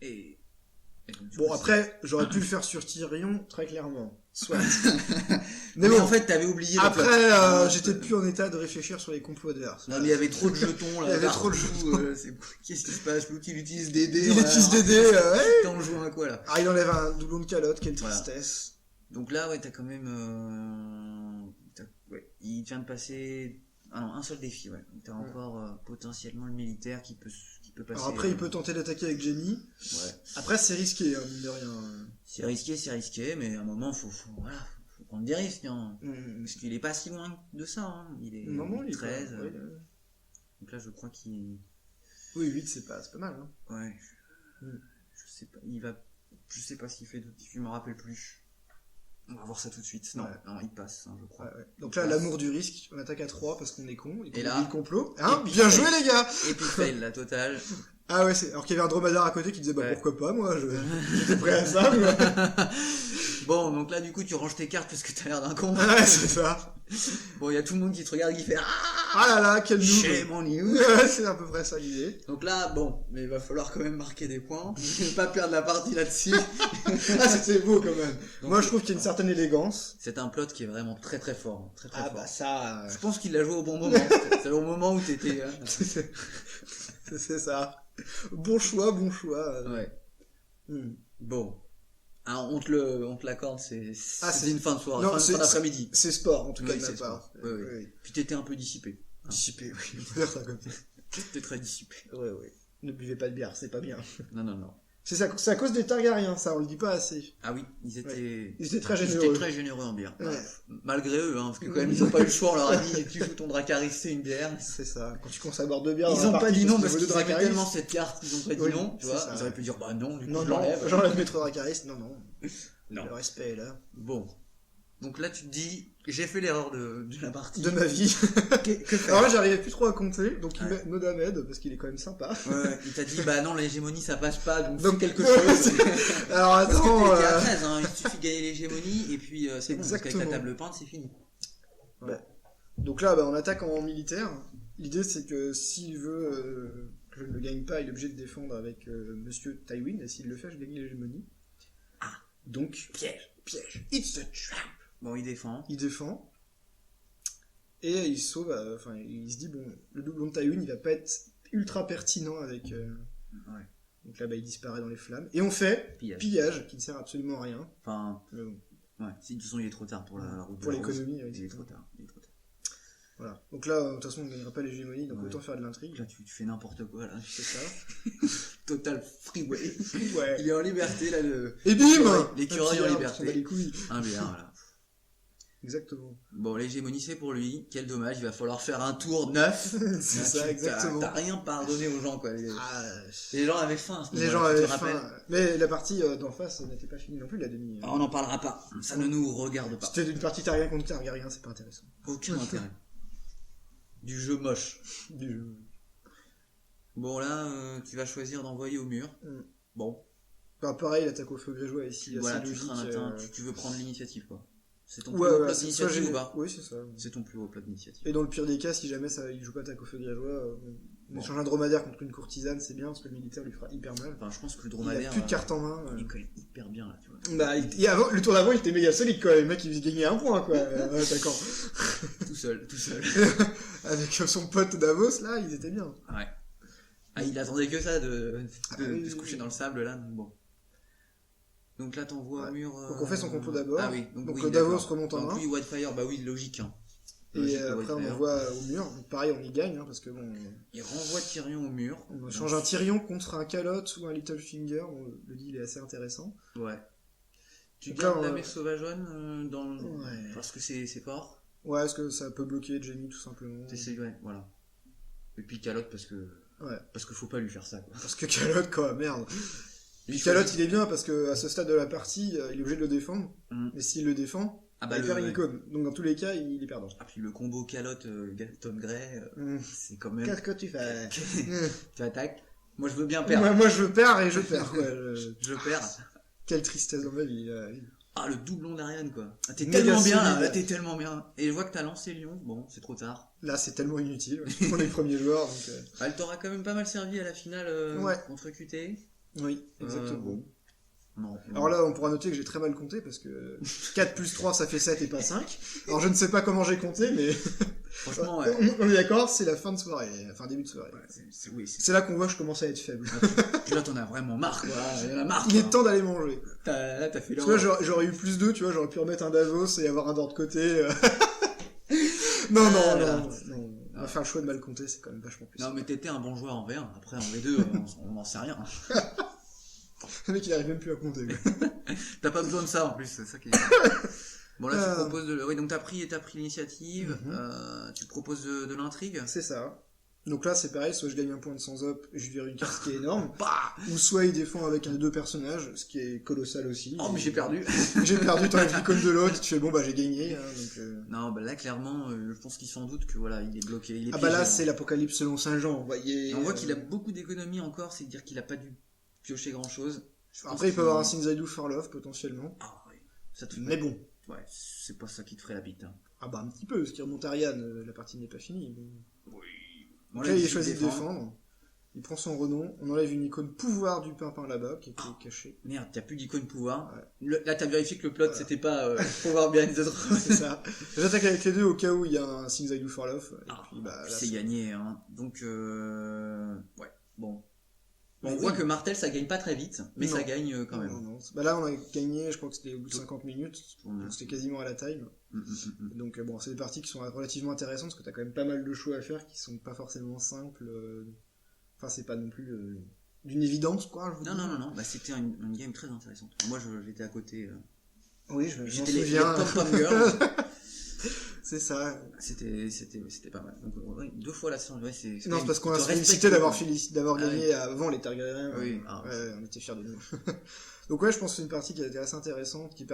Et bon, après, j'aurais pu le faire sur Tyrion, très clairement. Soit. Mais bon, en fait, t'avais oublié. Après, j'étais plus en état de réfléchir sur les complots adverses. Non, mais il y avait trop de jetons là. Il y avait trop de jetons. Qu'est-ce qui se passe? L'outil il utilise des dés. Il utilise des dés, ouais. T'en joues un quoi là? Ah, il enlève un doublon de calotte, quelle tristesse. Donc là, ouais, t'as quand même. Ouais, il vient de passer. Ah non, un seul défi, ouais. Donc t'as encore potentiellement le militaire qui peut passer. Alors après, il peut tenter d'attaquer avec Jaime. Ouais. Après, c'est risqué, mine de rien. C'est risqué, mais à un moment, faut prendre des risques. Hein. Parce qu'il est pas si loin de ça. Hein. Il est 13. Donc là, je crois qu'il. Oui, 8, c'est pas mal. Hein. Ouais. Je sais pas. Je sais pas s'il fait d'autres. Je me rappelle plus. On va voir ça tout de suite. Non, il passe, hein, je crois. Ouais. Donc là, l'amour du risque, on attaque à 3 parce qu'on est con. Et là, le complot. Hein, bien joué, les gars! Et puis fail, la totale. Ah ouais, alors qu'il y avait un dromadaire à côté qui disait pourquoi pas, moi, j'étais prêt à ça. Bon, donc là, du coup, tu ranges tes cartes parce que t'as l'air d'un con. Ouais, c'est ça. Bon, il y a tout le monde qui te regarde et qui fait ah là là, quel noob. Chez mon new. C'est à peu près ça l'idée. Donc là, bon, mais il va falloir quand même marquer des points. Ne pas perdre la partie là-dessus. C'était beau quand même. Donc, moi, je trouve qu'il y a une certaine élégance. C'est un plot qui est vraiment très très fort. Très, très fort. Bah ça. Je pense qu'il l'a joué au bon moment. C'est au moment où t'étais. C'est ça. Bon choix. Ouais. Bon. Alors, on te l'accorde, c'est une fin de soirée, fin d'après-midi. C'est sport, en tout cas, de ma part. Oui. Puis t'étais un peu dissipé. Dissipé, oui. On peut dire ça comme ça. T'étais très dissipé. Ouais. Ne buvez pas de bière, c'est pas bien. Non. C'est à cause des Targaryens, ça, on le dit pas assez. Ah oui, ils étaient très généreux. Très généreux en bière. Ouais. Malgré eux, parce que quand même, ils ont pas eu le choix, on leur a dit, tu joues ton Dracarys, c'est une bière. C'est ça, quand tu commences à boire 2 bières. Ils ont pas dit non parce qu'ils avaient tellement cette carte qu'ils ont pas dit non, tu vois. Ça. Ils auraient pu dire non, du coup, j'enlève Maître Dracarys, non. Le respect est là. Bon. Donc là, tu te dis, j'ai fait l'erreur de la partie. De ma vie. que faire? Alors là, j'arrivais plus trop à compter, donc il met Nodamed, parce qu'il est quand même sympa. Ouais, il t'a dit, non, l'hégémonie, ça passe pas, donc quelque chose. Alors attends. Parce que t'es à 13, hein, il suffit de gagner l'hégémonie, et puis c'est bon, parce qu'avec la table peinte, c'est fini. Ouais. Donc là, on attaque en militaire. L'idée, c'est que s'il veut que je ne le gagne pas, il est obligé de défendre avec Monsieur Tywin, et s'il le fait, je gagne l'hégémonie. Donc, piège. It's a trap. Bon, il défend. Et il sauve, il se dit, le doublon de Tywin, il va pas être ultra pertinent avec... Ouais. Donc là, il disparaît dans les flammes. Et on fait pillage qui ne sert absolument à rien. Enfin, ouais. Si, de toute façon, il est trop tard pour la route. Pour l'économie, il est trop tard. Voilà. Donc là, de toute façon, on ne gagnera pas l'hégémonie, donc autant faire de l'intrigue. Là, tu fais n'importe quoi, là. C'est ça. Total freeway. Ouais. Il est en liberté, là, Et bim! L'écureuil en liberté. On va les couilles. Un bien, voilà. Exactement. Bon, l'hégémonie, c'est pour lui. Quel dommage, il va falloir faire un tour neuf. C'est ça, exactement. T'as rien pardonné aux gens, quoi. Les gens avaient faim. Les gens avaient faim. Mais la partie d'en face n'était pas finie non plus, la demi. On n'en parlera pas. Ça ne nous regarde pas. C'était une partie Targaryen contre Targaryen, c'est pas intéressant. Aucun intérêt. Du jeu moche. Bon, là, tu vas choisir d'envoyer au mur. Bon. Pareil, l'attaque au feu grégeois ici. Voilà, tu veux prendre l'initiative, quoi. C'est ton plus haut plat d'initiative ou pas? Oui, c'est ça. C'est ton plus haut plat d'initiative. Et dans le pire des cas, si jamais il joue pas attaque au feu grégeois, on échange un dromadaire contre une courtisane, c'est bien, parce que le militaire lui fera hyper mal. Enfin, je pense que le dromadaire... Il a plus de cartes en main. Il colle hyper bien, là, tu vois. Le tour d'avant, il était méga solide, quoi. Le mec, il gagnait un point, quoi. D'accord. Tout seul. Avec son pote Davos, là, ils étaient bien. Ouais. Il attendait que ça de se coucher dans le sable, là, bon. Donc là, t'envoies au mur... Donc on fait son complot d'abord. Ah oui. Donc Davos remonte en main. Donc lui, Whitefire, oui, logique, hein. Et après, on envoie au mur. Donc pareil, on y gagne, parce que il renvoie Tyrion au mur. On change un Tyrion contre un Calotte ou un Littlefinger. Le deal est assez intéressant. Ouais. Tu gardes la mère sauvageonne parce que c'est fort. Ouais, parce que ça peut bloquer Jaime, tout simplement. Ouais, voilà. Et puis Calotte, parce que faut pas lui faire ça, quoi. Parce que Calotte, quoi, merde. Calotte, il est bien parce que à ce stade de la partie, il est obligé de le défendre. Mais s'il le défend, il perd une icône. Donc dans tous les cas, il est perdant. Ah, puis le combo Calotte Tom Grey, c'est quand même... Qu'est-ce que tu fais? Tu attaques. Moi, je veux bien perdre. Moi, je perds et je perds, quoi. Je perds. Quelle tristesse dans ma vie. Ah, le doublon d'Ariane, quoi. Ah, t'es Méga tellement bien, solide. là, t'es tellement bien. Et je vois que t'as lancé Lyon, bon, c'est trop tard. Là, c'est tellement inutile. On est les premiers joueurs, donc... Ah, elle t'aura quand même pas mal servi à la finale Ouais. contre QT. Oui, exactement. Bon. Non. Alors là, on pourra noter que j'ai très mal compté, parce que 4 plus 3, ça fait 7 et pas 5. Alors je ne sais pas comment j'ai compté, mais... Franchement, ouais. On est d'accord, c'est la fin de soirée, enfin début de soirée. Ouais, oui, C'est là qu'on voit que je commence à être faible. Puis là, t'en as vraiment marre, quoi. Il y en a marre. Il est temps d'aller manger. Là, t'as fait Tu vois, j'aurais eu plus 2, tu vois, j'aurais pu remettre un Davos et avoir un d'or de côté. Non. On va faire le choix de mal compter, c'est quand même vachement plus. Non, mais t'étais un bon joueur en V1. Après, en V2, on n'en sait rien. Le mec, il arrive même plus à compter. T'as pas besoin de ça, en plus, c'est ça qui est... Bon, là, tu proposes de... Oui, donc t'as pris l'initiative, tu proposes de l'intrigue. C'est ça. Donc là, c'est pareil, soit je gagne un point de sans op, je vire une carte, ce qui est énorme, Bah ou soit il défend avec un des deux personnages, ce qui est colossal aussi. Oh, mais j'ai perdu. J'ai perdu, t'enlèves l'icône de l'autre, tu fais bon, bah j'ai gagné. Hein, donc, Non, bah là, clairement, je pense qu'il s'en doute que voilà, il est bloqué. Il est ah piégé, bah là, hein. c'est l'apocalypse selon Saint-Jean, vous voyez. On voit qu'il a beaucoup d'économies encore, c'est dire qu'il a pas dû piocher grand-chose. Après, il peut avoir un Sinzaidu for Love, potentiellement. Ah oui, ça te fait... Mais bon. Ouais, c'est pas ça qui te ferait la bite. Hein. Ah bah un petit peu, ce qui remonte à Ariane, la partie n'est pas finie. Mais... Oui. Donc là, il choisit de défendre. Il prend son renom, on enlève une icône pouvoir du pimpin là-bas, qui était cachée. Merde, t'as plus d'icône pouvoir. Ouais. Là, t'as vérifié que le plot, c'était pas pouvoir behind the throne. C'est ça. J'attaque avec les deux au cas où il y a un Sinzaidu for Love. Et puis, bah, là, c'est gagné. Hein. Donc, ouais, bon. Bah, on voit que Martel, ça gagne pas très vite, mais Non. ça gagne quand même. Non. Bah là, on a gagné, je crois que c'était au bout de 50 minutes, donc c'était quasiment à la time. Donc bon, c'est des parties qui sont relativement intéressantes, parce que t'as quand même pas mal de choix à faire qui sont pas forcément simples. Enfin, c'est pas non plus d'une évidence, quoi. Je vous dis. Non. Bah, c'était une game très intéressante. Moi, j'étais à côté. Oui, je m'en J'étais souviens. les pom-pom girls. C'est ça. C'était pas mal. Donc, ouais, 2 fois la séance. Ouais, Non, c'est parce qu'on a te félicité respecte d'avoir Ah gagné avant les Targaryens. Oui. Ouais, on était fiers de nous. Donc ouais, je pense que c'est une partie qui a été assez intéressante, qui